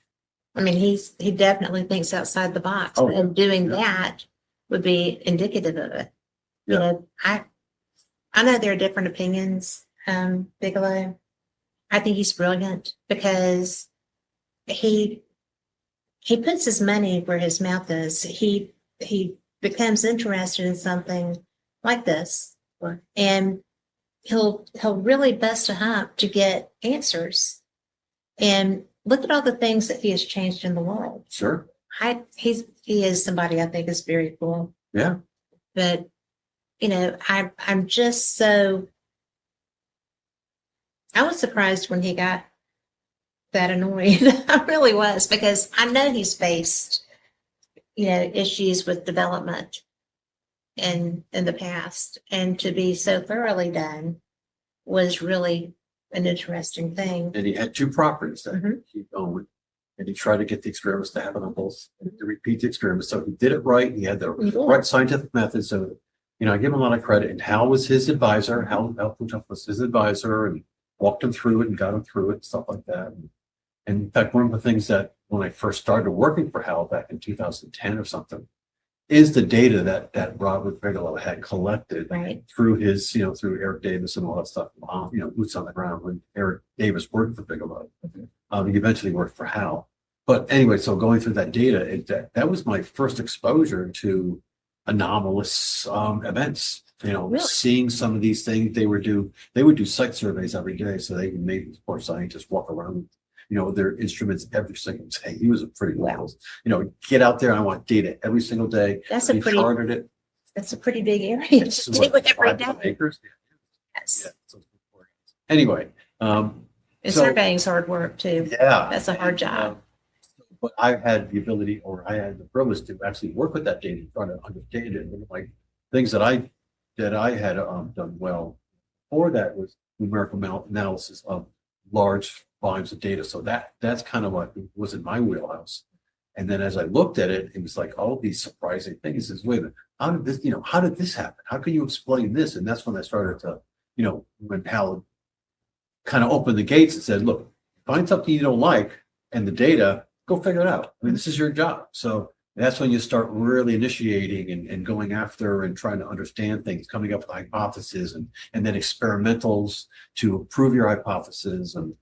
I mean, he definitely thinks outside the box, Oh, yeah. and doing Yeah. that would be indicative of it. Yeah. You know, I know there are different opinions. Bigelow, I think he's brilliant because he puts his money where his mouth is. He becomes interested in something like this, Right. and he'll really bust a hump to get answers. And look at all the things that he has changed in the world. Sure. He is somebody I think is very cool. Yeah. But I'm just so, I was surprised when he got that annoyed. I really was, because I know he's faced issues with development in the past, and to be so thoroughly done was really an interesting thing. And he had 2 properties that Mhm. he owned, and he tried to get the experiments to happen on both, to repeat the experiments. So he did it right. He had the He did. right scientific method. So, I give him a lot of credit. And Hal was his advisor. Hal Puthoff was his advisor, and walked him through it and got him through it and stuff like that. And in fact, one of the things that when I first started working for Hal back in 2010 or something, is the data that Robert Bigelow had collected Right. through his, through Eric Davis and all that stuff, boots on the ground when Eric Davis worked for Bigelow. He eventually worked for Hal. But anyway, so going through that data, that was my first exposure to anomalous events. Really? Seeing some of these things they would do site surveys every day, so they can make these poor scientists walk around their instruments every single day. He was a pretty Wow. Get out there. I want data every single day. That's He charted it. That's a pretty big area It's to do it every 5 day. acres. Yes. Yeah. So, anyway, And so- surveying's hard work too. yeah, That's a hard job. But I had the ability, or I had the privilege to actually work with that data, try to understand it. And like things that I had done well before that was numerical analysis of large volumes of data. So that's kind of what was in my wheelhouse. And then as I looked at it, it was like all these surprising things. Is, wait a minute, how did this happen? How can you explain this? And that's when I started to, when Hal kind of opened the gates and said, look, find something you don't like and the data, go figure it out. I mean, this is your job. So that's when you start really initiating and going after and trying to understand things, coming up with hypotheses and then experimentals to prove your hypothesis and,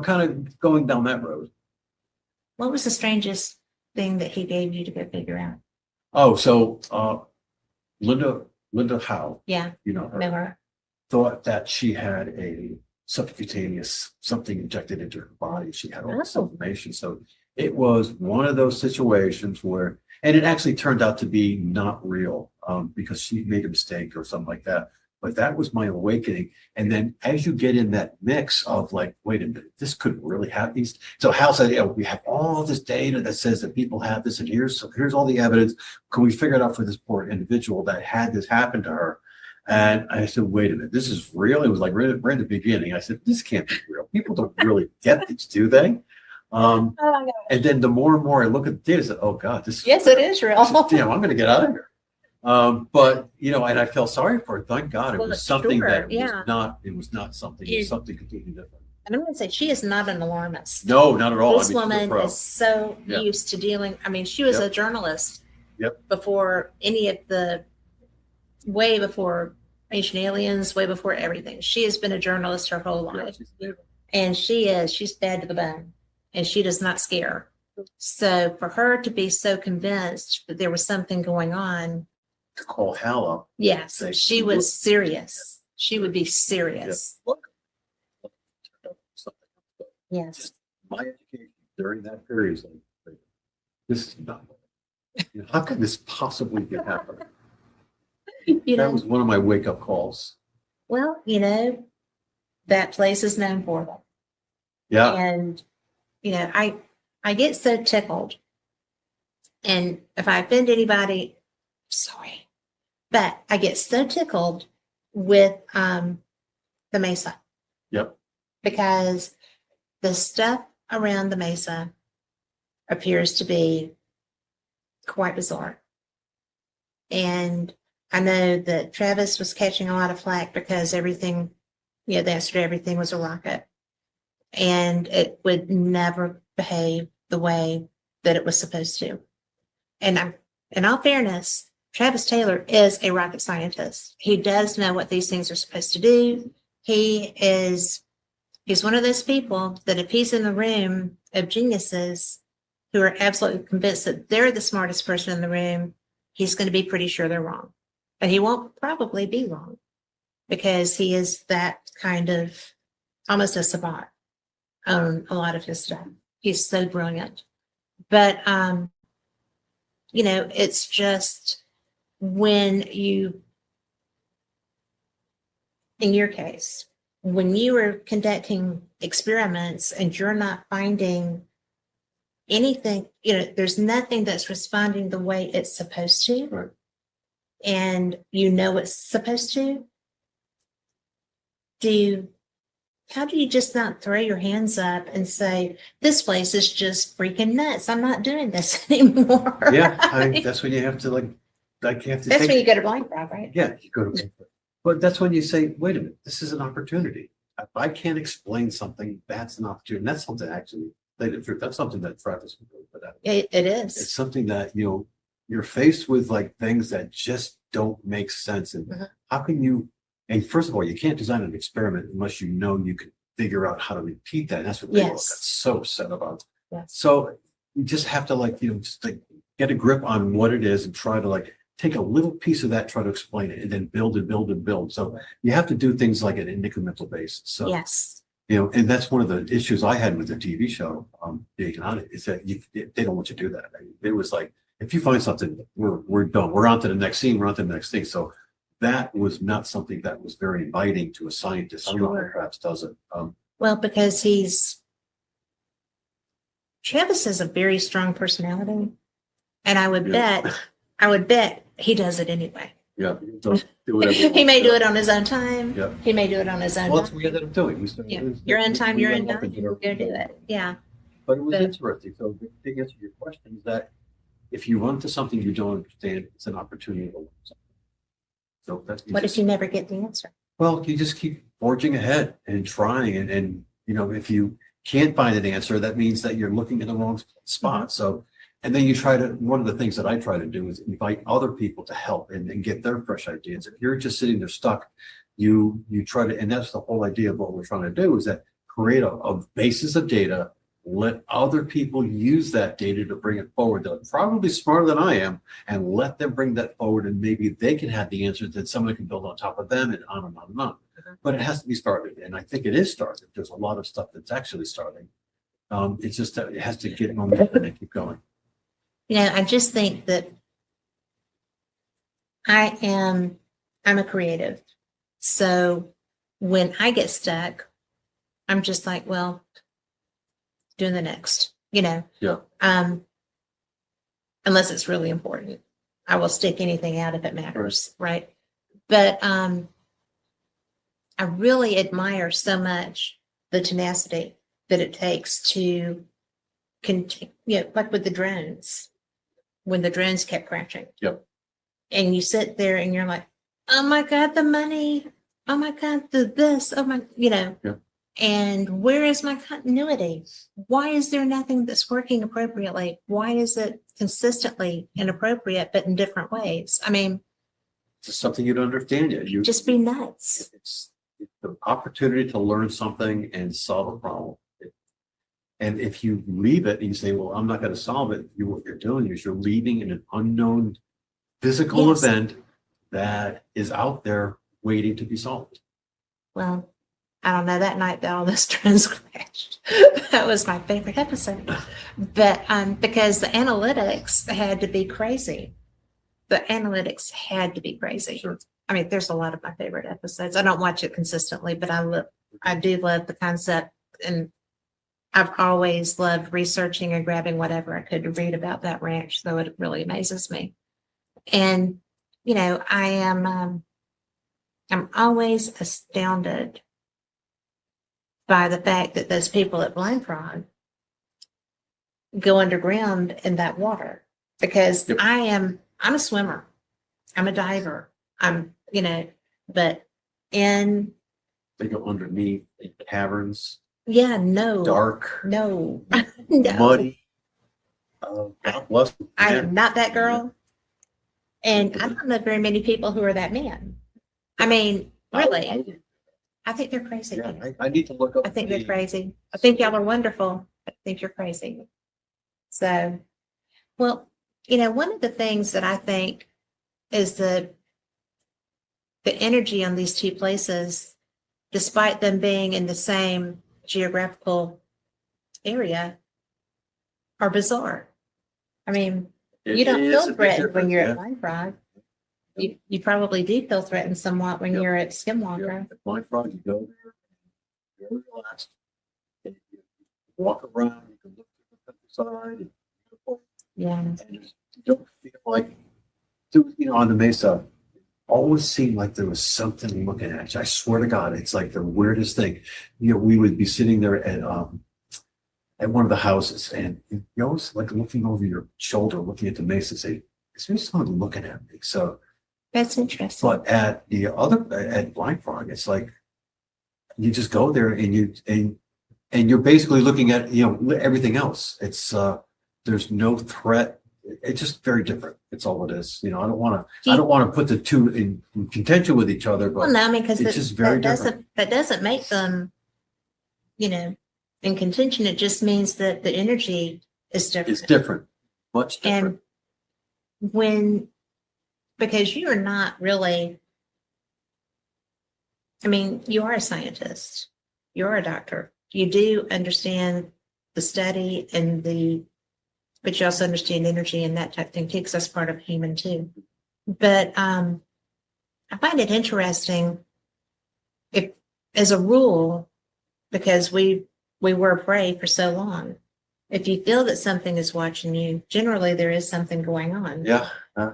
kind of going down that road. What was the strangest thing that he gave you to go figure out? Oh, so Linda Howe, Yeah, her, know her. thought that she had a subcutaneous something injected into her body. She had all this Oh. information. So it was one of those situations where, and it actually turned out to be not real because she made a mistake or something like that. But that was my awakening. And then as you get in that mix of like, wait a minute, this could really have these. So Hal said, we have all this data that says that people have this, and here's all the evidence. Can we figure it out for this poor individual that had this happen to her? And I said, wait a minute, this is real? It was like right at the beginning. I said, this can't be real. People don't really get this, do they? Oh my God. And then the more and more I look at the data, I said, oh God, this is Yes, it is real. damn, I'm going to get out of here. But and I felt sorry for it. Thank God it Well, was something sure, that yeah. was not something, it was something completely different. And I'm going to say she is not an alarmist. No, not at all. This she's a woman pro. is so Yeah. used to dealing. I mean, she was Yep. a journalist. Yep. Before any of way before Ancient Aliens, way before everything. She has been a journalist her whole Yeah, life. she's amazing. And she's bad to the bone, and she does not scare. So for her to be so convinced that there was something going on, To call Hal up. yes, Say, she look. was serious. She would be serious. Look. Yes. My education during that period is like, this is not. How could this possibly be happening? That was one of my wake up calls. Well, that place is known for them. Yeah. And, I get so tickled. And if I offend anybody, sorry. But I get so tickled with the Mesa. Yep. Because the stuff around the mesa appears to be quite bizarre. And I know that Travis was catching a lot of flack because everything, the answer to everything was a rocket. And it would never behave the way that it was supposed to. And in all fairness, Travis Taylor is a rocket scientist. He does know what these things are supposed to do. He's one of those people that if he's in the room of geniuses who are absolutely convinced that they're the smartest person in the room, he's going to be pretty sure they're wrong. And he won't probably be wrong because he is that kind of almost a savant on a lot of his stuff. He's so brilliant. But, it's just when in your case, when you are conducting experiments and you're not finding anything, there's nothing that's responding the way it's supposed to. Right. And it's supposed to. How do you just not throw your hands up and say, this place is just freaking nuts. I'm not doing this anymore. Yeah, that's when you have to you have to That's when you go to Blindfrog, right? Yeah, you go to Blindfrog. But that's when you say, wait a minute, this is an opportunity. If I can't explain something, that's an opportunity. And that's something actually, tell you the truth, that's something that Travis can really put out. It is. It's something that, you're faced with things that just don't make sense. And how can you, and first of all, you can't design an experiment unless you can figure out how to repeat that. And that's what they got so upset about. Yes. So you just have to get a grip on what it is and try to take a little piece of that, try to explain it, and then build and build and build. So you have to do things like an incremental basis. So, yes. And that's one of the issues I had with the TV show, being on it, is that they don't want you to do that. It was like, if you find something, we're done. We're on to the next scene. We're on to the next thing. So that was not something that was very inviting to a scientist. I don't know how perhaps does it. Well, because Travis has a very strong personality, and I would bet he does it anyway. Yeah, do whatever he may do it on his own time. Yeah. He may do it on his own. Well, that's what we ended up doing. Your own time, your own time. Go do it. Yeah. But it was interesting. So the big answer to your question is that if you run to something you don't understand, it's an opportunity to learn something. So what if you never get the answer? Well, you just keep forging ahead and trying. And if you can't find an answer, that means that you're looking in the wrong spot. So, and then one of the things that I try to do is invite other people to help and get their fresh ideas. If you're just sitting there stuck, you try to, and that's the whole idea of what we're trying to do, is that create a basis of data, let other people use that data to bring it forward. They're probably smarter than I am, and let them bring that forward, and maybe they can have the answers that somebody can build on top of them, and on and on and on. But it has to be started, and I think it is started. There's a lot of stuff that's actually starting. It's just that it has to get momentum and keep going. I just think that I'm a creative. So when I get stuck, I'm just like, well, doing the next, Yeah. Unless it's really important, I will stick anything out if it matters. Right. But, I really admire so much the tenacity that it takes to continue, like with the drones, when the drones kept crashing. Yep. And you sit there and you're like, oh my God, the money. Oh my God, this. Oh my, Yep. And where is my continuity? Why is there nothing that's working appropriately? Why is it consistently inappropriate, but in different ways? I mean, it's just something you don't understand yet. You just be nuts. It's the opportunity to learn something and solve a problem. And if you leave it and you say, well, I'm not going to solve it, what you're doing is you're leaving in an unknown physical event that is out there waiting to be solved. Well, I don't know, that night that all those drones crashed, that was my favorite episode. But because the analytics had to be crazy. The analytics had to be crazy. Sure. I mean, there's a lot of my favorite episodes. I don't watch it consistently, but I do love the concept, and I've always loved researching and grabbing whatever I could to read about that ranch, though it really amazes me. And I'm always astounded by the fact that those people at Blindfrog go underground in that water because Yep. I'm a swimmer. I'm a diver. But in, They go underneath in caverns, yeah, no, dark, no, no. muddy. God bless them. I Yeah. am not that girl. And I don't know very many people who are that man. I mean, really, I think they're crazy. Yeah, I need to look up. I think they're crazy. I think y'all are wonderful. I think you're crazy. So, well, one of the things that I think is the energy on these two places, despite them being in the same geographical area, are bizarre. I mean, It you don't is a feel big threatened when difference, you're yeah. at Blindfrog. You probably do feel threatened somewhat when Yep. you're at Yeah, Skinwalker. at Blindfrog, you go there, you're relaxed. And you walk around, you can look at the countryside, it's beautiful, Yeah. and you don't feel like, on the Mesa, always seemed like there was something looking at you. I swear to God, it's like the weirdest thing. We would be sitting there at one of the houses, and you always like looking over your shoulder, looking at the Mesa, say, "Is there someone looking at me?" So, That's interesting. but at Blind Frog, it's like you just go there and you're basically looking at everything else. It's there's no threat. It's just very different. It's all it is. I don't want to put the two in contention with each other, Well, but no, I mean, because it's just very different. that doesn't make them, in contention. It just means that the energy is different. It's different, much different. And because you are not really, I mean, you are a scientist, you're a doctor, you do understand the study but you also understand energy and that type of thing too, because that's part of human too. But I find it interesting if, as a rule, because we were prey for so long, if you feel that something is watching you, generally there is something going on. Yeah,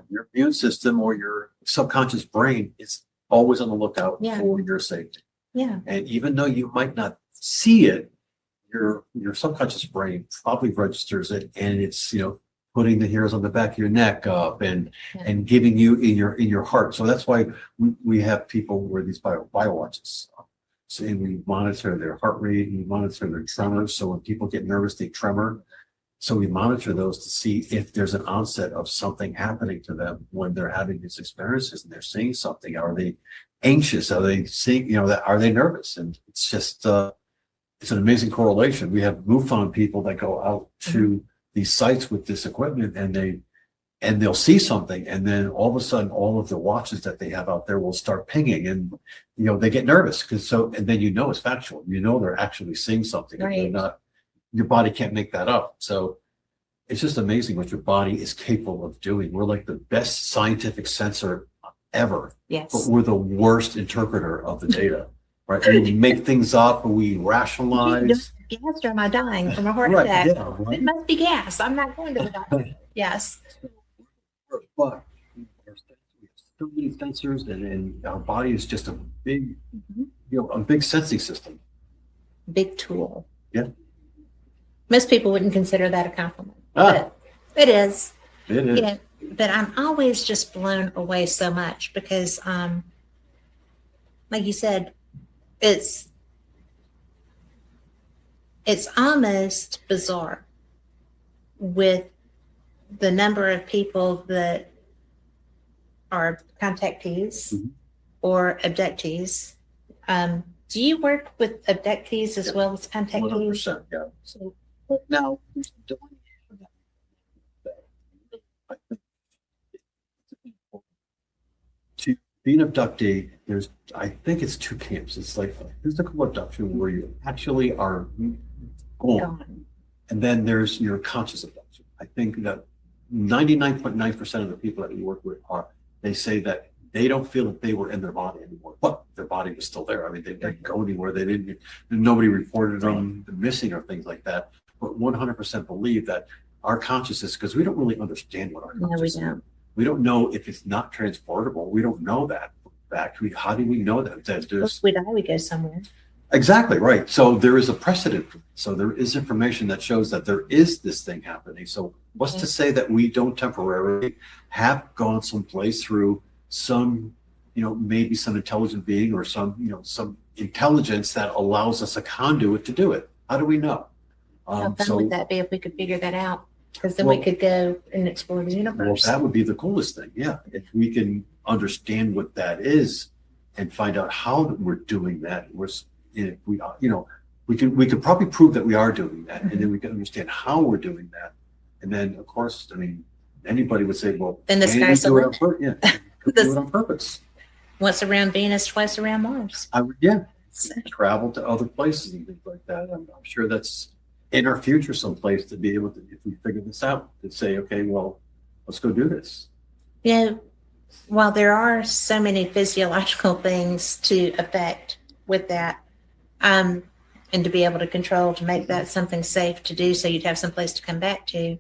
your immune system or your subconscious brain is always on the lookout for your safety. Yeah. And even though you might not see it, your subconscious brain probably registers it, and it's putting the hairs on the back of your neck up and giving you in your heart. So that's why we have people wear these bio watches. So, and we monitor their heart rate, and we monitor their tremors. So when people get nervous, they tremor. So we monitor those to see if there's an onset of something happening to them when they're having these experiences and they're seeing something. Are they anxious? Are they seeing, are they nervous? And it's just, it's an amazing correlation. We have MUFON people that go out to these sites with this equipment and they'll see something. And then all of a sudden, all of the watches that they have out there will start pinging and, they get nervous and then it's factual. They're actually seeing something. Right. And they're not, your body can't make that up. So it's just amazing what your body is capable of doing. We're like the best scientific sensor ever. Yes. But we're the worst interpreter of the data. Right. We make things up, we rationalize. Gas, or am I dying from a heart Right, attack? yeah, right. It must be gas. I'm not going to the doctor. Yes. But we have so many sensors, and our body is just a big, a big sensing system. Big tool. Yeah. Most people wouldn't consider that a compliment. Ah. But it is. It is. But I'm always just blown away so much because, like you said, it's almost bizarre with the number of people that are contactees or abductees. Do you work with abductees as well as contactees? 100%, yeah. So now there's the delineation that I think to be an abductee, I think it's two camps. It's like a physical abduction where you actually are gone. And then there's your conscious abduction. I think that 99.9% of the people that we work with they say that they don't feel that they were in their body anymore, but their body was still there. I mean, they didn't go anywhere. Nobody reported them missing or things like that. But 100% believe that our consciousness, because we don't really understand what our consciousness is. We don't know if it's not transportable. We don't know that. In fact, how do we know that? Once we die, we go somewhere. Exactly, right. So there is a precedent. So there is information that shows that there is this thing happening. So what's to say that we don't temporarily have gone someplace through some, maybe some intelligent being or some, some intelligence that allows us a conduit to do it? How do we know? How fun So would that be if we could figure that out? Because then we Well- could go and explore the well, universe. that would be the coolest thing. Yeah. If we can understand what that is and find out how we're doing that, if we, we could probably prove that we are doing that, and then we can understand how we're doing that. And then, of course, I mean, anybody would say, well, Then the can we sky's the do it limit. Yeah, we do it on purpose. Once around Venus, twice around Mars. I would, yeah, So, travel to other places and things like that. I'm sure that's in our future someplace to be able to, if we figure this out, to say, okay, well, let's go do this. while there are so many physiological things to affect with that, and to be able to control, to make that something safe to do so you'd have some place to come back to,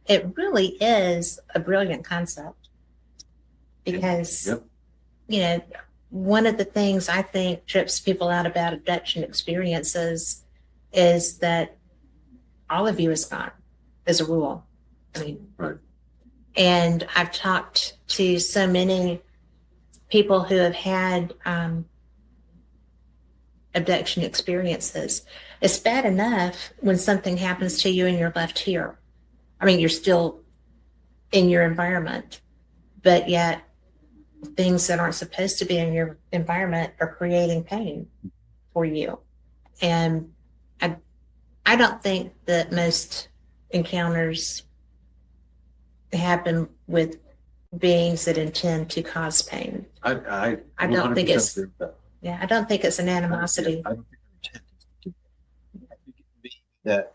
it really is a brilliant concept. Because, Yep. one of the things I think trips people out about abduction experiences is that all of you is gone, as a rule. I mean, Right. and I've talked to so many people who have had abduction experiences. It's bad enough when something happens to you and you're left here. I mean, you're still in your environment, but yet things that aren't supposed to be in your environment are creating pain for you. And I don't think that most encounters happen with beings that intend to cause pain. I don't think 100% it's- agree with that. Yeah, I don't think it's an animosity. I don't think their intent is to do that. I think it may be that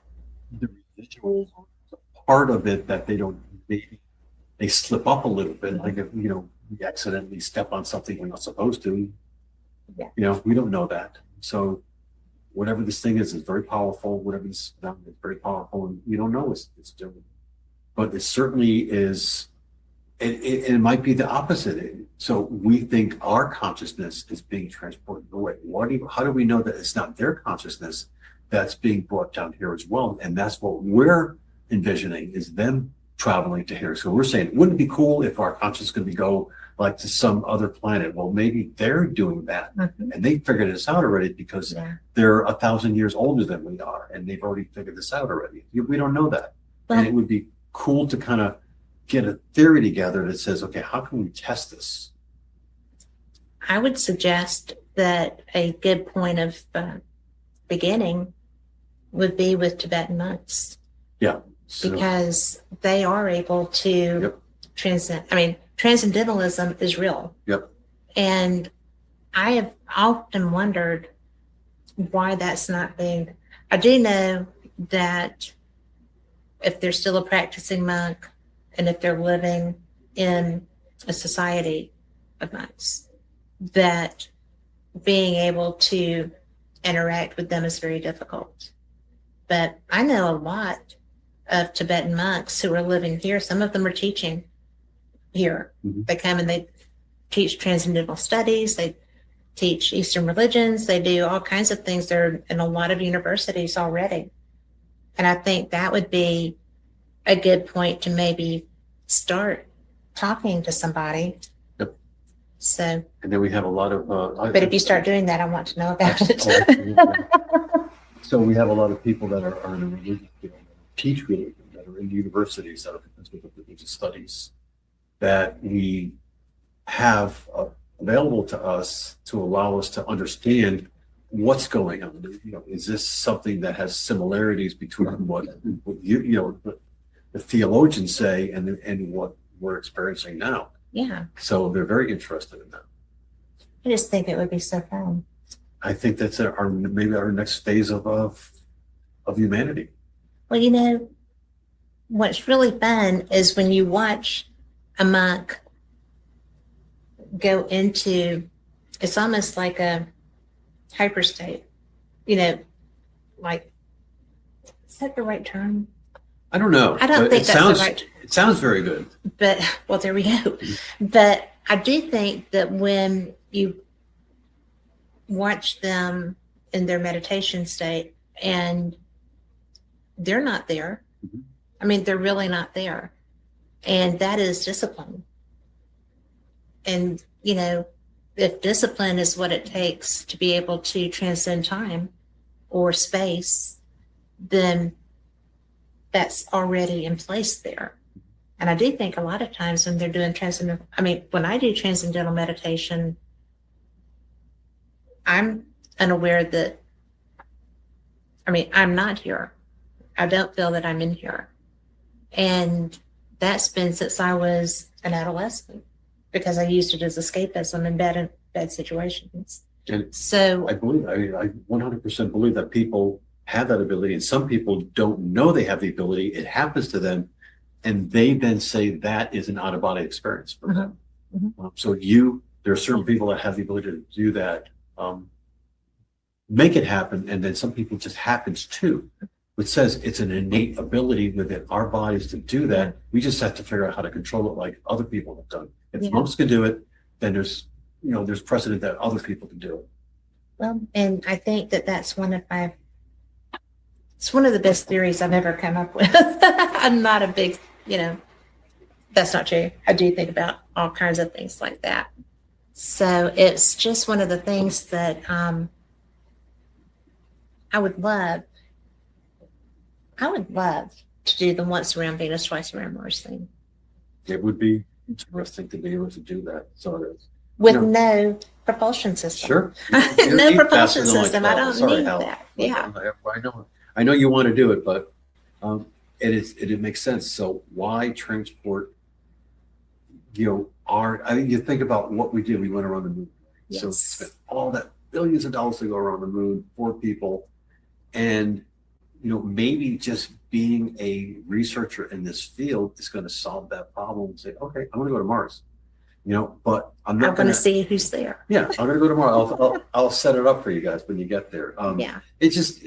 the residuals or the part of it that they don't, maybe they slip up a little bit. Like if, we accidentally step on something we're not supposed to. Yeah. We don't know that. So whatever this thing is very powerful. Whatever this is very powerful, and we don't know what it's doing. But it certainly is. It might be the opposite. So we think our consciousness is being transported away. How do we know that it's not their consciousness that's being brought down here as well? And that's what we're envisioning, is them traveling to here. So we're saying, wouldn't it be cool if our consciousness could go like to some other planet? Well, maybe they're doing that, Mhm. and they figured this out already because Yeah. they're 1,000 years older than we are, and they've already figured this out already. We don't know that. Well- And it would be cool to kind of get a theory together that says, okay, how can we test this? I would suggest that a good point of beginning would be with Tibetan monks, Yeah. So, because they are able to Yep. transcend. I mean, transcendentalism is real. Yep. And I have often wondered why that's not being. I do know that if they're still a practicing monk and if they're living in a society of monks, that being able to interact with them is very difficult. But I know a lot of Tibetan monks who are living here. Some of them are teaching here. Mhm. They come and they teach transcendental studies. They teach Eastern religions. They do all kinds of things. They're in a lot of universities already. And I think that would be a good point to maybe start talking to somebody. Yep. So, and then we have a lot of. but if you start doing that, I want to know about it. Absolutely. So we have a lot of people that are in a religion field, that teach religion, that are in universities, that are with religious studies, that we have available to us to allow us to understand what's going on. Is this something that has similarities between what the theologians say and what we're experiencing now? Yeah. So they're very interested in that. I just think it would be so fun. I think that's maybe our next phase of humanity. Well, what's really fun is when you watch a monk go into, it's almost like a hyperstate, like, is that the right term? I don't know. I don't but think it that's sounds, the right. It sounds very good. But, well, there we go. But I do think that when you watch them in their meditation state, and they're not there. Mhm. I mean, they're really not there. And that is discipline. And, you know, if discipline is what it takes to be able to transcend time or space, then that's already in place there. And I do think a lot of times when they're doing when I do transcendental meditation, I'm unaware that, I'm not here. I don't feel that I'm in here. And that's been since I was an adolescent, because I used it as escapism in bad situations. And So I 100% believe that people have that ability, and some people don't know they have the ability. It happens to them, and they then say that is an out-of-body experience for them. Mhm. So there are certain people that have the ability to do that, make it happen, and then some people just happens to. Which says it's an innate ability within our bodies to do that. We just have to figure out how to control it like other people have done. If Yeah. monks can do it, then there's precedent that other people can do it. Well, and I think that it's one of the best theories I've ever come up with. I'm not a big, that's not true. I do think about all kinds of things like that. So it's just one of the things that I would love to do the once around Venus, twice around Mars thing. It would be interesting to be able to do that. So With no propulsion system. sure. No Eat propulsion faster than system. I don't Sorry, need Hal. that. But, Yeah. I know you want to do it, but it makes sense. So why transport? You think about what we did. We went around the moon. Yes. So we spent all that billions of dollars to go around the moon for people, and maybe just being a researcher in this field is going to solve that problem and say, okay, I'm going to go to Mars, but I'm not going to see who's there. Yeah, I'm going to go to Mars. I'll set it up for you guys when you get there. Yeah. It's just,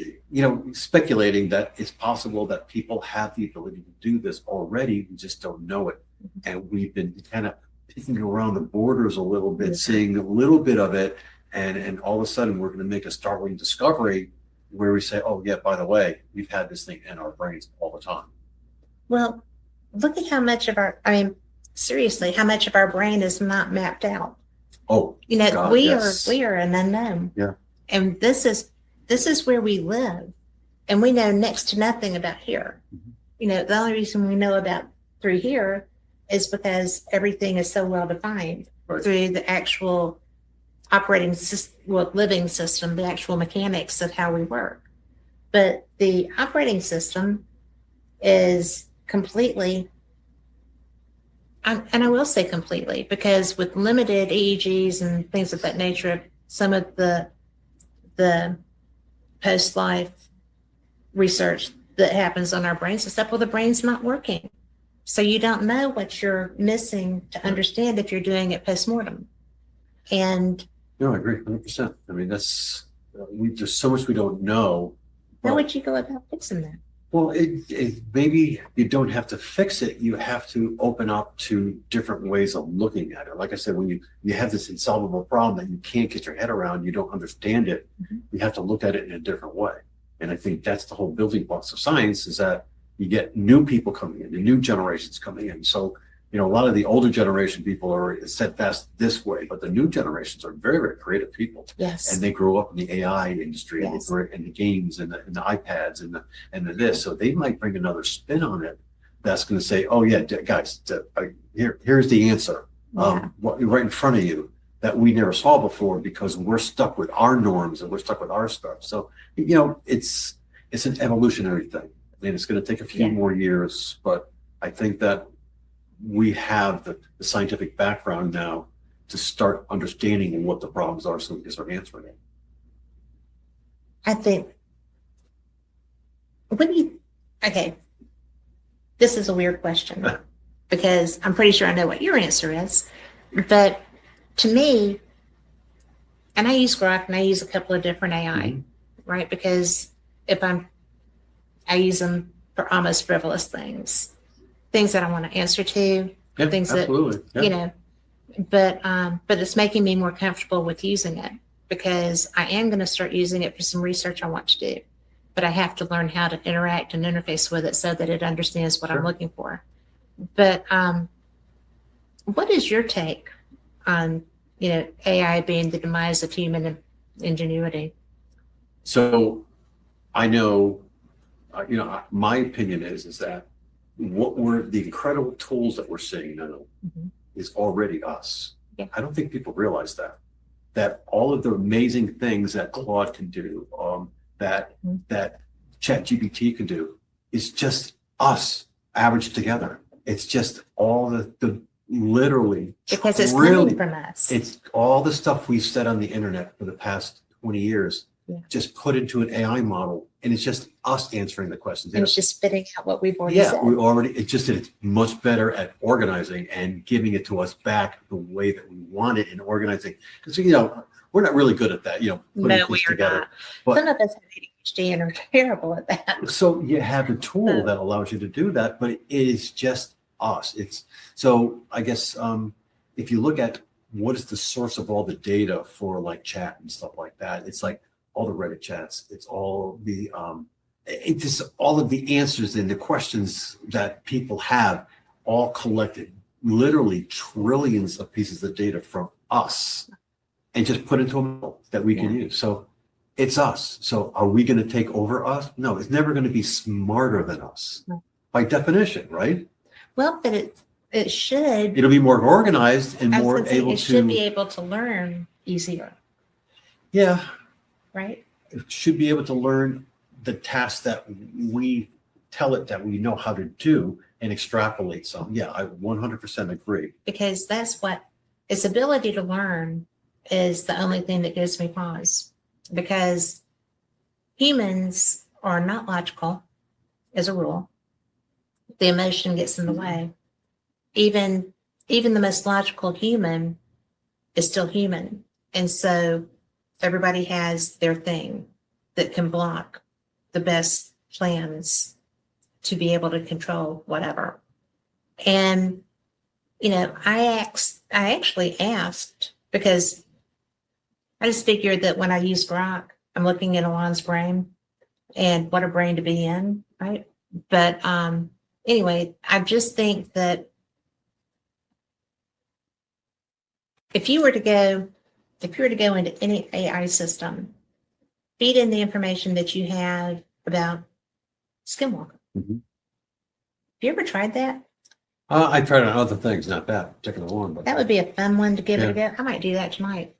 speculating that it's possible that people have the ability to do this already. We just don't know it. And we've been kind of picking around the borders a little bit, seeing a little bit of it. And all of a sudden we're going to make a startling discovery where we say, oh, yeah, by the way, we've had this thing in our brains all the time. Well, look at how much of seriously, how much of our brain is not mapped out. Oh, God, we yes. are an unknown. Yeah. And this is where we live. And we know next to nothing about here. Mm-hmm. The only reason we know about through here is because everything is so well defined through the actual operating living system, the actual mechanics of how we work. But the operating system is completely, and I will say completely, because with limited EEGs and things of that nature, some of the post-life research that happens on our brains and stuff, well, the brain's not working. So you don't know what you're missing to understand if you're doing it post-mortem. And no, I agree 100%. There's so much we don't know. how would you go about fixing that? Well, maybe you don't have to fix it. You have to open up to different ways of looking at it. Like I said, when you have this insolvable problem that you can't get your head around, you don't understand it, you have to look at it in a different way. And I think that's the whole building blocks of science, is that you get new people coming in, the new generations coming in. So, a lot of the older generation people are steadfast this way, but the new generations are very, very creative people. Yes. And they grew up in the AI industry, and they grew up in the games and the iPads and the this. So they might bring another spin on it that's going to say, oh, yeah, guys, here's the answer. Right in front of you that we never saw before, because we're stuck with our norms and we're stuck with our stuff. So, it's an evolutionary thing. It's going to take a few more years, but I think that we have the scientific background now to start understanding what the problems are, so we can start answering it. I think, okay, this is a weird question because I'm pretty sure I know what your answer is, but to me, and I use Grok and I use a couple of different AI, right? Because I use them for almost frivolous things that I want to answer to, things absolutely. that, but it's making me more comfortable with using it. because I am going to start using it for some research I want to do. But I have to learn how to interact and interface with it so that it understands what I'm Sure. looking for. But what is your take on, AI being the demise of human ingenuity? So I know, my opinion is that the incredible tools that we're seeing now Mhm. is already us. Yeah. I don't think people realize that all of the amazing things that Claude can do, Mhm. that ChatGPT can do, is just us averaged together. It's just all the literally, Because it's really, coming from us. it's all the stuff we've said on the internet for the past 20 years, Yeah. just put into an AI model, and it's just us answering the questions. And it's just spitting out what we've already Yeah, said. it's much better at organizing and giving it to us back the way that we want it and organizing. Because, we're not really good at that, putting No, things we are together. not. But Some of us have ADHD and are terrible at that. so you have a tool that allows you to do that, but it is just us. So I guess if you look at what is the source of all the data for like chat and stuff like that, it's like all the Reddit chats, it's all the it's just all of the answers and the questions that people have, all collected, literally trillions of pieces of data from us, and just put into a model that we can use. So it's us. So are we going to take over us? No, it's never going to be smarter than us by definition, right? Well, but it should. It'll be more organized and I was more gonna say, able it should be to, able to learn easier, yeah, right? it should be able to learn the tasks that we tell it that we know how to do and extrapolate some. Yeah, I 100% agree. Because that's what its ability to learn is the only thing that gives me pause. Because humans are not logical as a rule. The emotion gets in the way. Even the most logical human is still human. And so everybody has their thing that can block the best plans to be able to control whatever. And, I actually asked because I just figured that when I use Grok, I'm looking at Alon's brain and what a brain to be in, right? But anyway, I just think that if you were to go into any AI system, feed in the information that you have about Skinwalker. Mhm. Have you ever tried that? I tried on other things, not that particular one, but That would be a fun one to give it a go. I might do that tonight.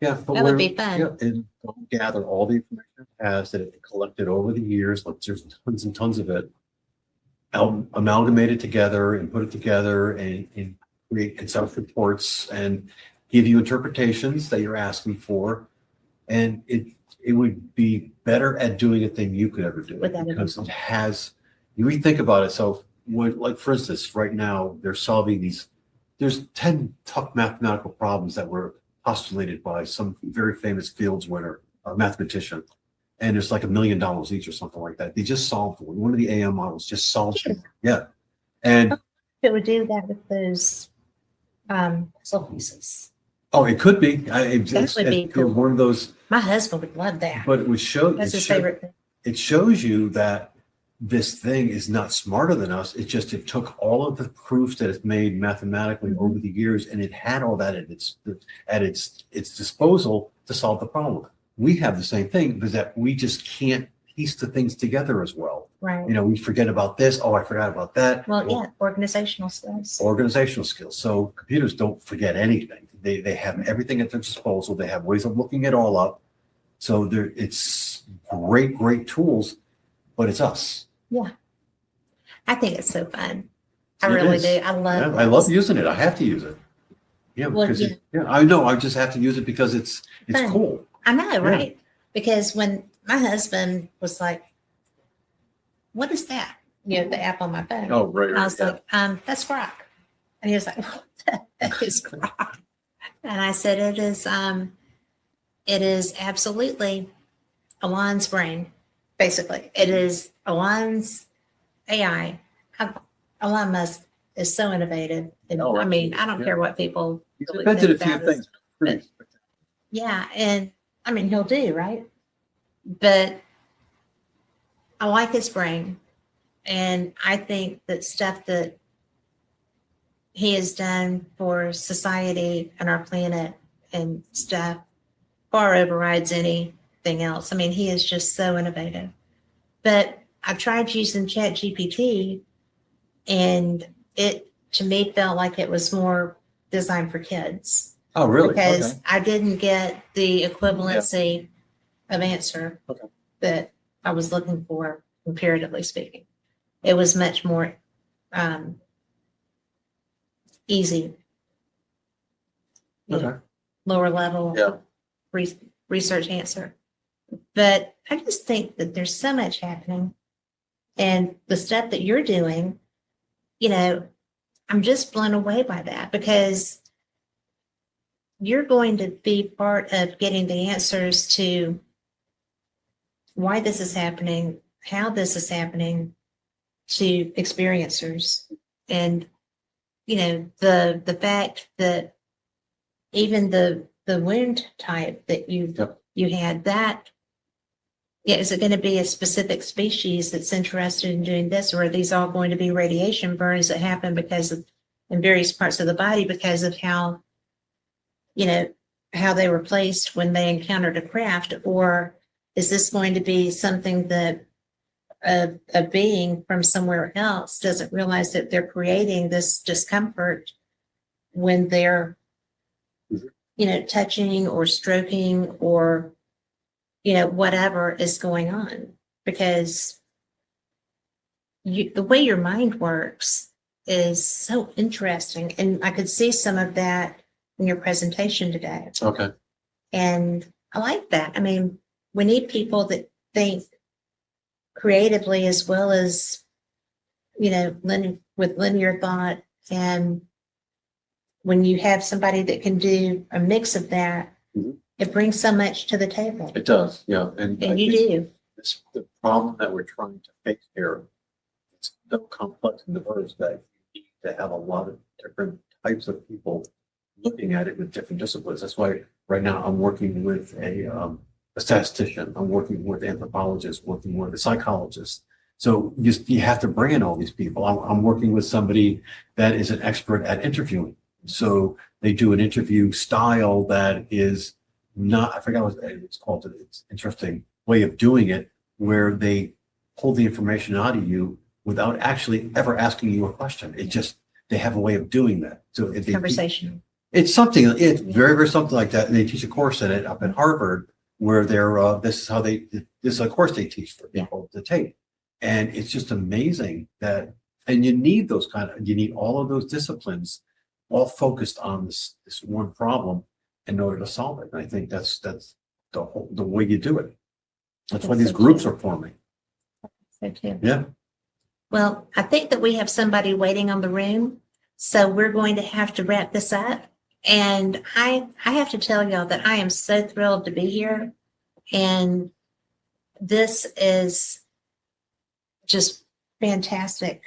yeah, but That would be fun. Yeah, and gather all the information it has that it collected over the years. Like there's tons and tons of it, amalgamate it together and put it together and create conceptual reports and give you interpretations that you're asking for, and it would be better at doing it than you could ever do it Without because it has. You think about it. So, like for instance, right now they're solving these. There's 10 tough mathematical problems that were postulated by some very famous Fields winner, a mathematician, and it's like $1 million each or something like that. They just solved one. One of the AM models just solved it. Yeah, and It would do that with those puzzle pieces. it could be. That would be cool. One of those. My husband would love that. But it would show. That's his favorite thing. It shows you that this thing is not smarter than us. It took all of the proofs that it's made mathematically Mhm. over the years, and it had all that at its disposal to solve the problem. We have the same thing, but that we just can't piece the things together as well. Right. We forget about this. Oh, I forgot about that. Well, yeah, organizational skills. Organizational skills. So computers don't forget anything. They have everything at their disposal. They have ways of looking it all up. So it's great tools, but it's us. Yeah. I think it's so fun. I It really is. do. I love Yeah, I love this. using it. I have to use it. Yeah, Well, because yeah. I know. I just have to use it because it's Fun. cool. I know, right? Because when my husband was like, "What is that?" The app on my phone. Oh, right. I was like, "That's Grok," and he was like, "What the heck is Grok?" And I said, "It is absolutely Alon's brain. Basically, it is Alon's AI. Elon Musk is so innovative. And, Oh, I mean, I don't absolutely, care what people He's really invented a think few about us. things. Pretty spectacular. Yeah, and I mean, he'll do, right? But I like his brain. And I think that stuff that he has done for society and our planet and stuff far overrides anything else. I mean, he is just so innovative. But I tried using Chat GPT, and it to me felt like it was more designed for kids Oh, really? because Okay. I didn't get the equivalency of answer Okay. that I was looking for, comparatively speaking. It was much more easy, you know, Okay. lower level Yeah. research answer. But I just think that there's so much happening, and the stuff that you're doing, you know, I'm just blown away by that because you're going to be part of getting the answers to why this is happening, how this is happening to experiencers. And, you know, the fact that even the wound type that you had, that, yeah, is it going to be a specific species that's interested in doing this, or are these all going to be radiation burns that happen because of in various parts of the body because of how, you know, how they were placed when they encountered a craft? Or is this going to be something that a being from somewhere else doesn't realize that they're creating this discomfort when they're, you know, touching or stroking or, you know, whatever is going on? Because the way your mind works is so interesting. And I could see some of that in your presentation today. Okay. And I like that. I mean, we need people that think creatively as well as, you know, with linear thought. And when you have somebody that can do a mix of that, Mhm. it brings so much to the table. It does. Yeah. And I And you think do. the problem that we're trying to fix here, it's so complex and diverse that you need to have a lot of different types of people looking at it with different disciplines. That's why right now I'm working with a statistician. I'm working with anthropologists, working with a psychologist. So you have to bring in all these people. I'm working with somebody that is an expert at interviewing. So they do an interview style that is not, I forgot what it's called. It's interesting way of doing it where they pull the information out of you without actually ever asking you a question. It just, they have a way of doing that. So if they, Conversation. it's something, it's very, very something like that. And they teach a course in it up at Harvard where they're, this is how this is a course they teach for people to take. And it's just amazing that, and you need those you need all of those disciplines all focused on this one problem in order to solve it. And I think that's the way you do it. That's why these groups are forming. So too. Yeah. Well, I think that we have somebody waiting on the room. So we're going to have to wrap this up. And I have to tell y'all that I am so thrilled to be here. And this is just fantastic.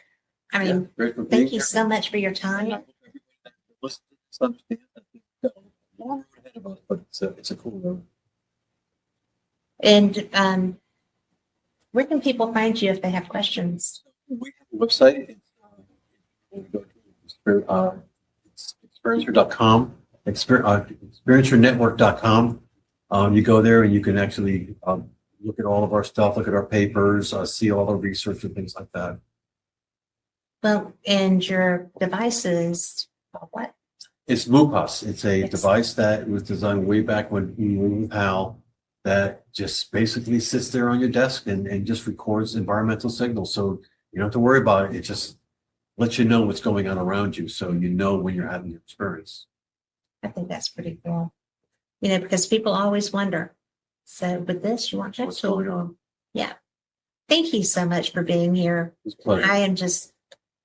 I mean, thank you so much for your time. But it's a cool road. And where can people find you if they have questions? We have a website. It's experiencer.com, experiencer.network.com. You go there and you can actually look at all of our stuff, look at our papers, see all the research and things like that. Well, and your devices, what? It's MUPAS. It's a device that was designed way back when we were with HAL that just basically sits there on your desk and just records environmental signals. So you don't have to worry about it. It just lets you know what's going on around you. So you know when you're having your experience. I think that's pretty cool. You know, because people always wonder. So with this, you want to What's going on? Yeah. Thank you so much for being here. It's a pleasure. I am just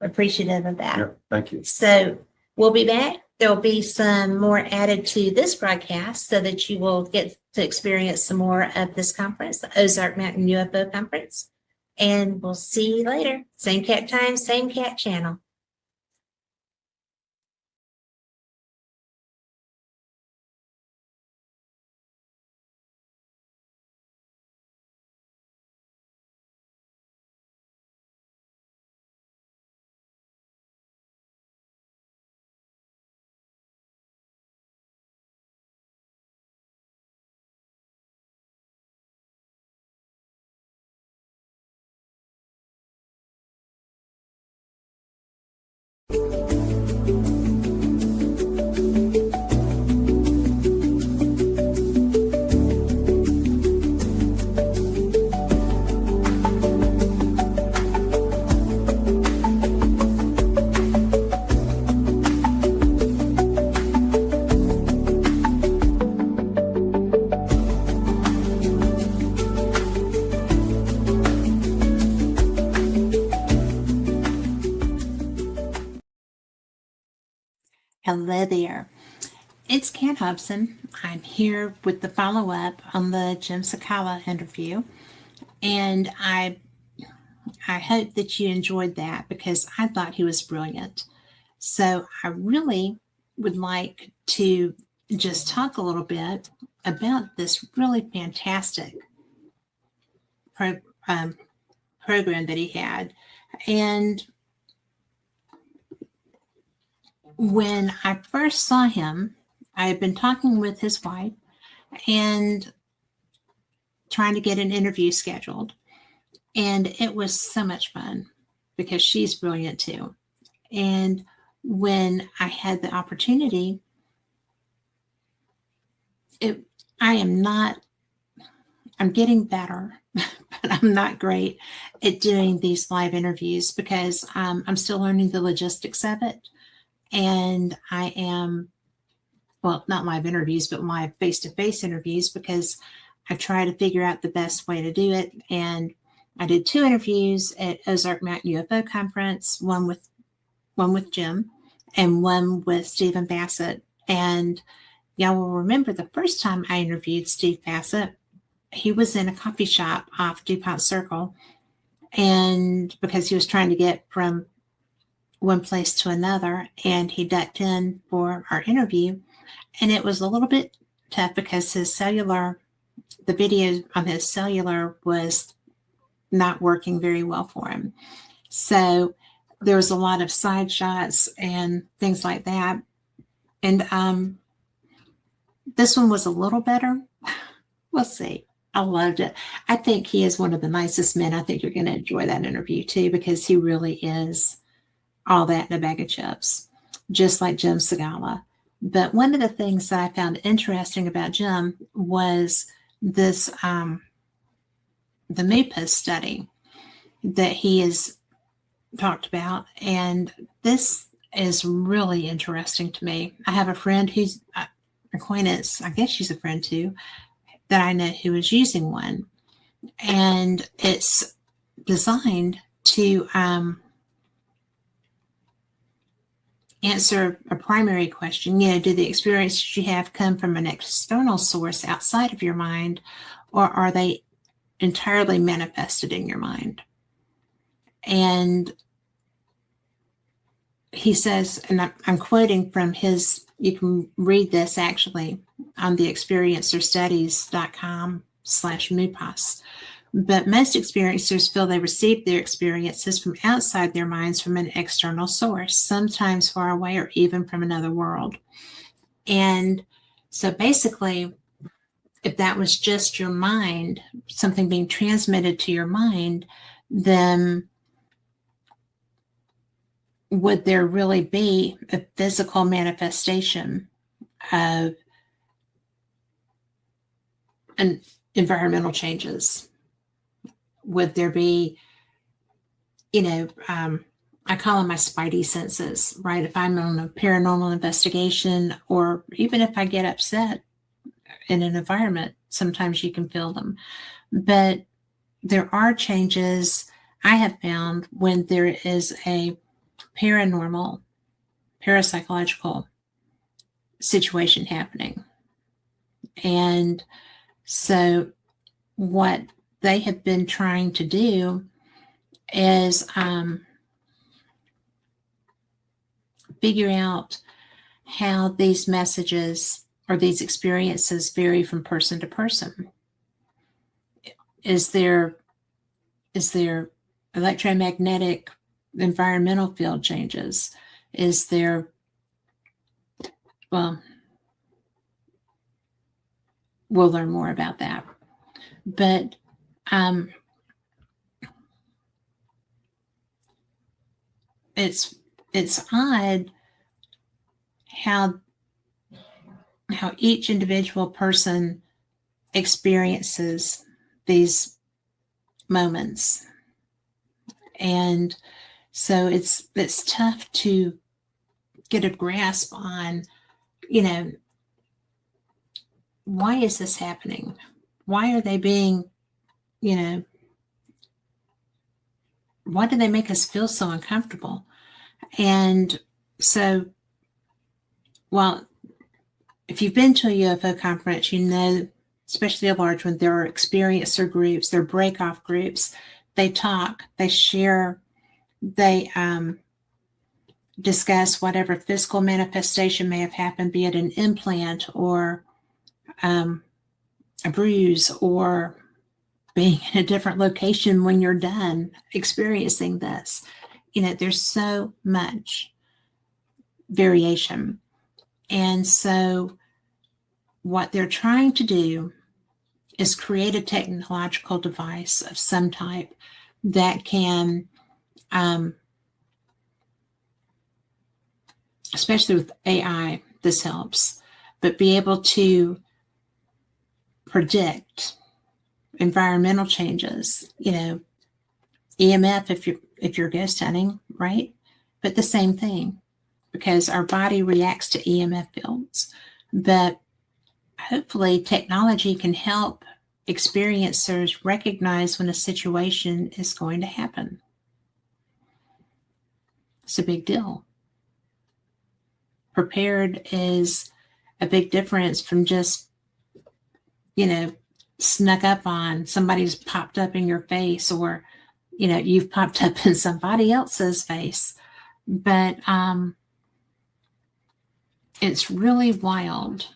appreciative of that. Yeah, thank you. So we'll be back. There'll be some more added to this broadcast so that you will get to experience some more of this conference, the Ozark Mountain UFO Conference. And we'll see you later. Same cat time, same cat channel. Hello there. It's Kat Hobson. I'm here with the follow-up on the Jim Segala interview. And I hope that you enjoyed that because I thought he was brilliant. So I really would like to just talk a little bit about this really fantastic program that he had. And when I first saw him, I had been talking with his wife and trying to get an interview scheduled. And it was so much fun because she's brilliant too. And when I had the opportunity, I'm getting better, but I'm not great at doing these live interviews because I'm still learning the logistics of it. And I am, well, not live interviews, but live face-to-face interviews because I try to figure out the best way to do it. And I did 2 interviews at Ozark Mountain UFO Conference, one with Jim and one with Stephen Bassett. And y'all will remember the first time I interviewed Steve Bassett, he was in a coffee shop off DuPont Circle. And because he was trying to get from one place to another, and he ducked in for our interview. And it was a little bit tough because the video on his cellular was not working very well for him. So there was a lot of side shots and things like that. And this one was a little better. We'll see. I loved it. I think he is one of the nicest men. I think you're going to enjoy that interview too, because he really is all that in a bag of chips, just like Jim Segala. But one of the things that I found interesting about Jim was this, the MUPAS study that he has talked about. And this is really interesting to me. I have a friend who's acquaintance, I guess she's a friend too, that I know who is using one. And it's designed to answer a primary question. Do the experiences you have come from an external source outside of your mind, or are they entirely manifested in your mind? And he says, and I'm quoting from his, you can read this actually on the experiencerstudies.com/MUPAS. But most experiencers feel they receive their experiences from outside their minds from an external source, sometimes far away or even from another world. And so basically, if that was just your mind, something being transmitted to your mind, then would there really be a physical manifestation of an environmental changes? Would there be, I call them my spidey senses, right? If I'm on a paranormal investigation, or even if I get upset in an environment, sometimes you can feel them. But there are changes I have found when there is a paranormal, parapsychological situation happening. And so what they have been trying to do is figure out how these messages or these experiences vary from person to person. Is there electromagnetic environmental field changes? Is there, well, we'll learn more about that. But it's it's odd how each individual person experiences these moments. And so it's tough to get a grasp on, why is this happening? Why are they being, why do they make us feel so uncomfortable? And so, well, if you've been to a UFO conference, especially a large one, there are experiencer groups, there are break-off groups. They talk, they share, they discuss whatever physical manifestation may have happened, be it an implant or a bruise or being in a different location when you're done experiencing this. There's so much variation. And so what they're trying to do is create a technological device of some type that can, especially with AI, this helps, but be able to predict environmental changes, EMF if you're ghost hunting, right? But the same thing, because our body reacts to EMF fields. But hopefully technology can help experiencers recognize when a situation is going to happen. It's a big deal. Prepared is a big difference from just, snuck up on, somebody's popped up in your face, or, you've popped up in somebody else's face. But it's really wild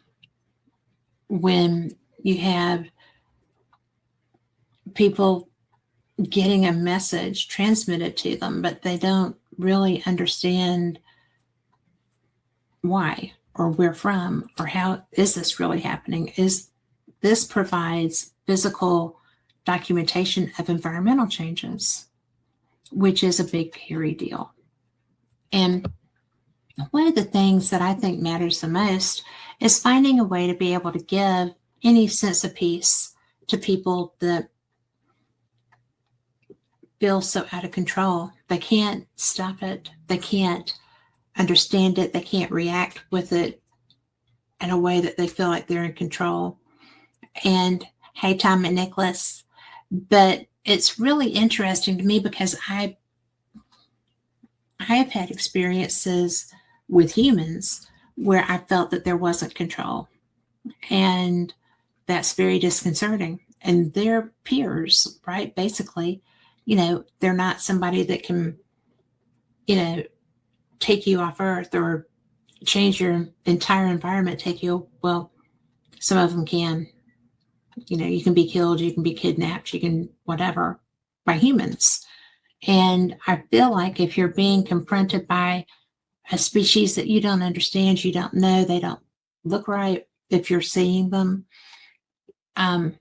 when you have people getting a message transmitted to them, but they don't really understand why or where from or how is this really happening. This provides physical documentation of environmental changes, which is a big, hairy deal. And one of the things that I think matters the most is finding a way to be able to give any sense of peace to people that feel so out of control. They can't stop it. They can't understand it. They can't react with it in a way that they feel like they're in control. And hey, Tom and Nicholas, but it's really interesting to me because I have had experiences with humans where I felt that there wasn't control, and that's very disconcerting. And they're peers, right? Basically, they're not somebody that can, take you off Earth or change your entire environment, well, some of them can. You can be killed, you can be kidnapped, you can whatever by humans. And I feel like if you're being confronted by a species that you don't understand, you don't know, they don't look right, if you're seeing them, how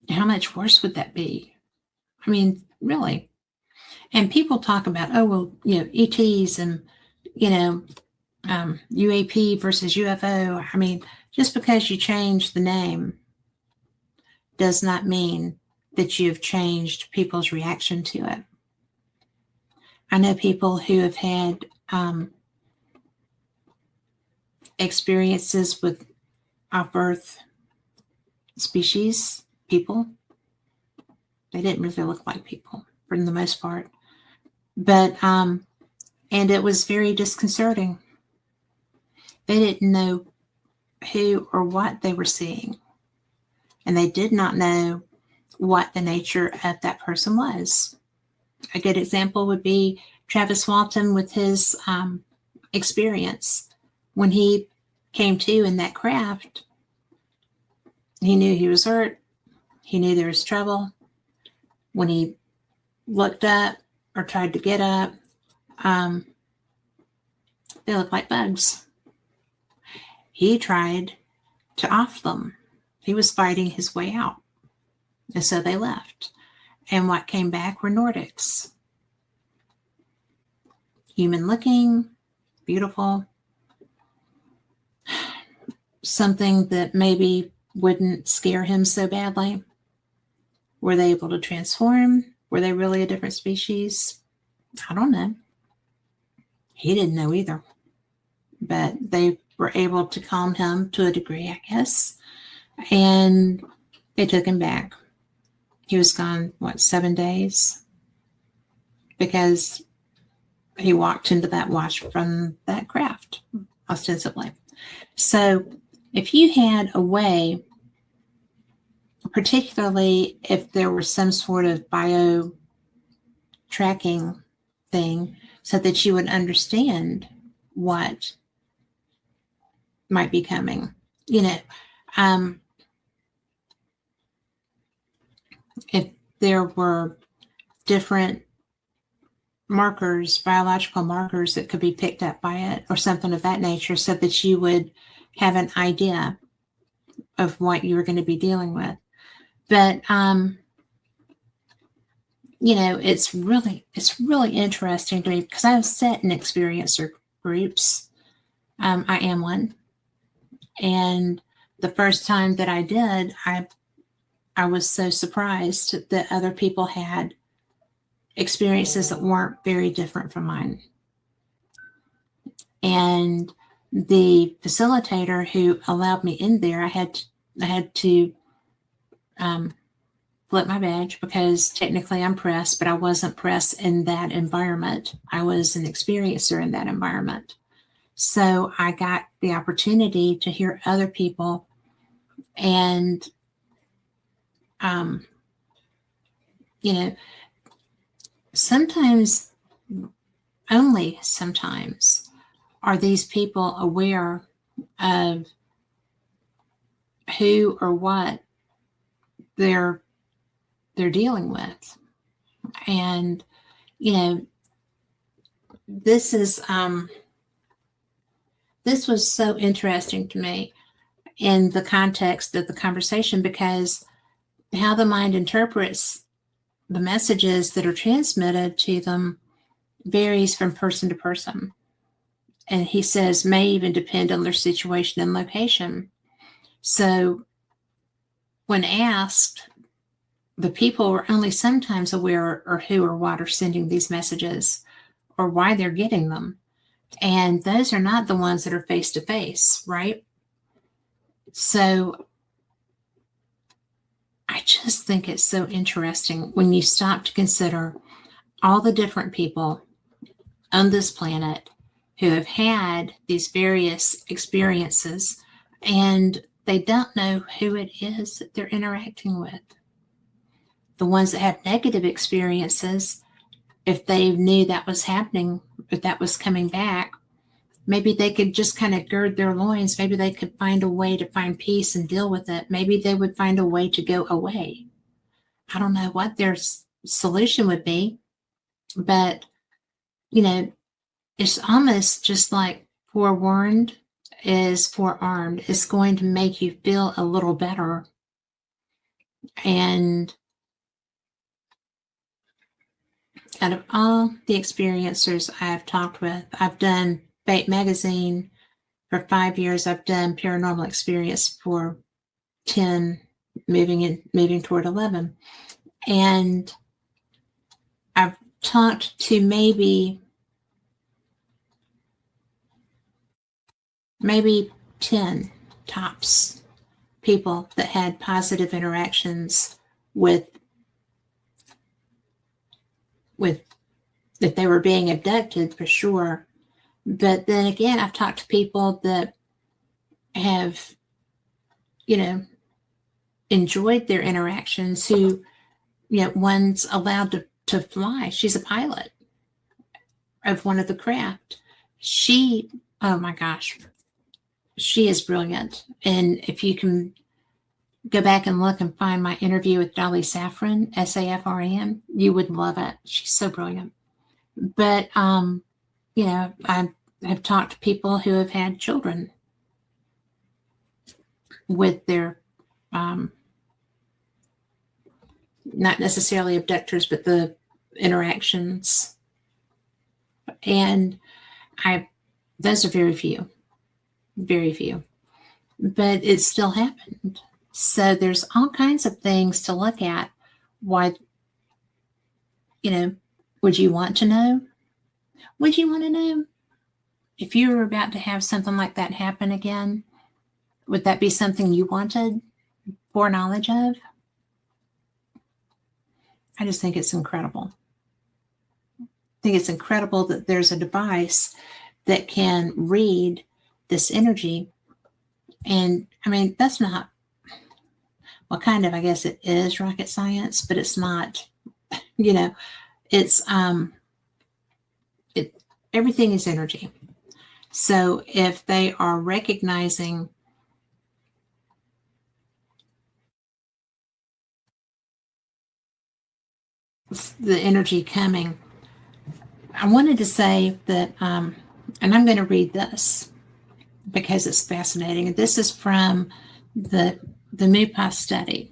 much worse would that be? I mean, really. And people talk about, ETs and, UAP versus UFO. I mean, just because you change the name does not mean that you've changed people's reaction to it. I know people who have had experiences with off-Earth species, people. They didn't really look like people for the most part. But, and it was very disconcerting. They didn't know who or what they were seeing. And they did not know what the nature of that person was. A good example would be Travis Walton with his experience. When he came to in that craft, he knew he was hurt. He knew there was trouble. When he looked up or tried to get up, they looked like bugs. He tried to off them. He was fighting his way out. And so they left. And what came back were Nordics. human looking, beautiful, something that maybe wouldn't scare him so badly. Were they able to transform? Were they really a different species? I don't know. He didn't know either. But they were able to calm him to a degree, I guess. And they took him back. He was gone, 7 days? Because he walked into that wash from that craft, ostensibly. So if you had a way, particularly if there was some sort of bio tracking thing, so that you would understand what might be coming, if there were different markers, biological markers that could be picked up by it or something of that nature, so that you would have an idea of what you were going to be dealing with. But, it's really interesting to me because I've sat in experiencer groups. I am one. And the first time that I did, I was so surprised that other people had experiences that weren't very different from mine. And the facilitator who allowed me in there, I had to flip my badge because technically I'm press, but I wasn't press in that environment. I was an experiencer in that environment. So I got the opportunity to hear other people, and sometimes, only sometimes, are these people aware of who or what they're dealing with. And this was so interesting to me in the context of the conversation, because how the mind interprets the messages that are transmitted to them varies from person to person. And he says may even depend on their situation and location. So when asked, the people were only sometimes aware or who or what are sending these messages or why they're getting them. And those are not the ones that are face to face, right? So I just think it's so interesting when you stop to consider all the different people on this planet who have had these various experiences, and they don't know who it is that they're interacting with. The ones that have negative experiences, if they knew that was happening, if that was coming back, maybe they could just kind of gird their loins. Maybe they could find a way to find peace and deal with it. Maybe they would find a way to go away. I don't know what their solution would be, but, it's almost just like forewarned is forearmed. It's going to make you feel a little better. And out of all the experiencers I've talked with, I've done Fate Magazine for 5 years. I've done Paranormal Experience for 10, moving toward 11. And I've talked to maybe 10 tops people that had positive interactions with that they were being abducted, for sure. But then again, I've talked to people that have, enjoyed their interactions, who, one's allowed to fly. She's a pilot of one of the craft. She, oh my gosh, she is brilliant. And if you can go back and look and find my interview with Dolly Safran, Safran, you would love it. She's so brilliant. But, I have talked to people who have had children with their, not necessarily abductors, but the interactions. And those are very few, but it still happened. So there's all kinds of things to look at. Why, would you want to know? Would you want to know if you were about to have something like that happen again? Would that be something you wanted foreknowledge of? I just think it's incredible. I think it's incredible that there's a device that can read this energy. And I mean, that's not, well, kind of, I guess it is rocket science, but it's not, it's, everything is energy. So if they are recognizing the energy coming, I wanted to say that, and I'm going to read this because it's fascinating. And this is from the MUPAS study.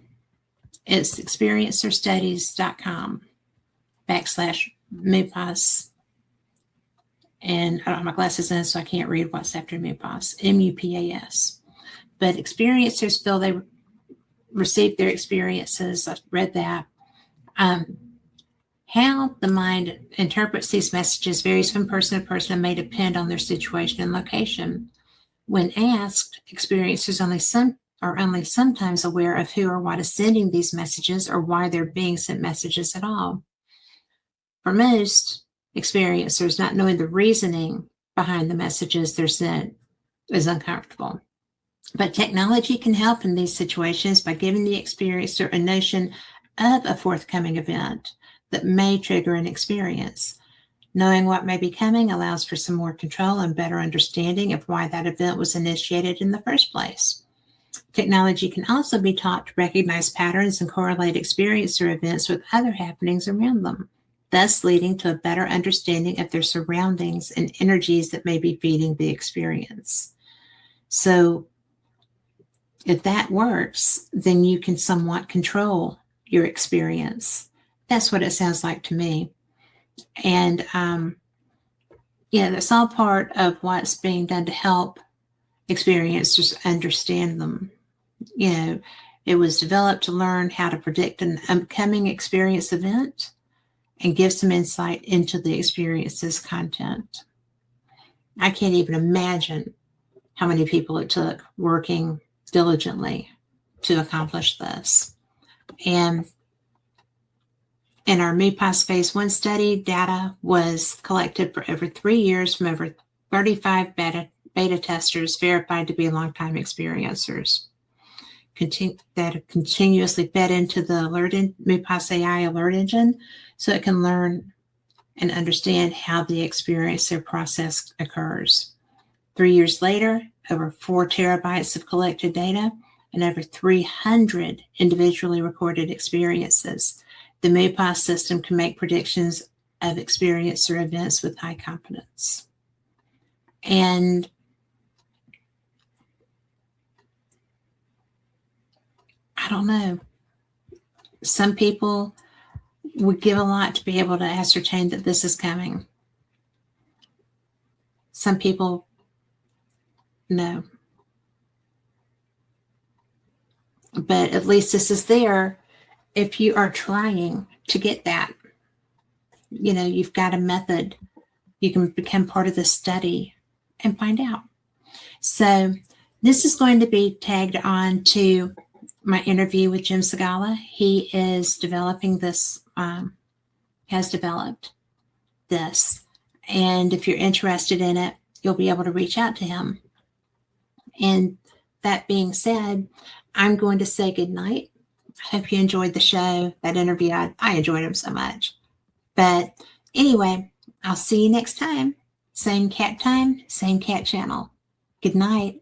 It's experiencerstudies.com/MUPAS. And I don't have my glasses in, so I can't read what's after MUPAS, MUPAS. But experiencers feel they received their experiences. I've read that. How the mind interprets these messages varies from person to person and may depend on their situation and location. When asked, experiencers are only sometimes aware of who or what is sending these messages or why they're being sent messages at all. For most experiencers, not knowing the reasoning behind the messages they're sent is uncomfortable. But technology can help in these situations by giving the experiencer a notion of a forthcoming event that may trigger an experience. Knowing what may be coming allows for some more control and better understanding of why that event was initiated in the first place. Technology can also be taught to recognize patterns and correlate experiencer events with other happenings around them, thus leading to a better understanding of their surroundings and energies that may be feeding the experience. So if that works, then you can somewhat control your experience. That's what it sounds like to me. And that's all part of what's being done to help experiencers understand them. It was developed to learn how to predict an upcoming experience event and give some insight into the experience's content. I can't even imagine how many people it took working diligently to accomplish this. And in our MUPAS Phase 1 study, data was collected for over 3 years from over 35 beta testers verified to be longtime experiencers that are continuously fed into the MUPAS AI alert engine so it can learn and understand how the experiencer process occurs. 3 years later, over 4 terabytes of collected data and over 300 individually recorded experiences, the MUPAS system can make predictions of experiencer events with high confidence. And I don't know, some people would give a lot to be able to ascertain that this is coming. Some people, no. But at least this is there if you are trying to get that. You've got a method. You can become part of the study and find out. So this is going to be tagged on to my interview with Jim Segala. He is developing this, has developed this. And if you're interested in it, you'll be able to reach out to him. And that being said, I'm going to say good night. I hope you enjoyed the show, that interview. I enjoyed him so much. But anyway, I'll see you next time. Same cat time, same cat channel. Good night.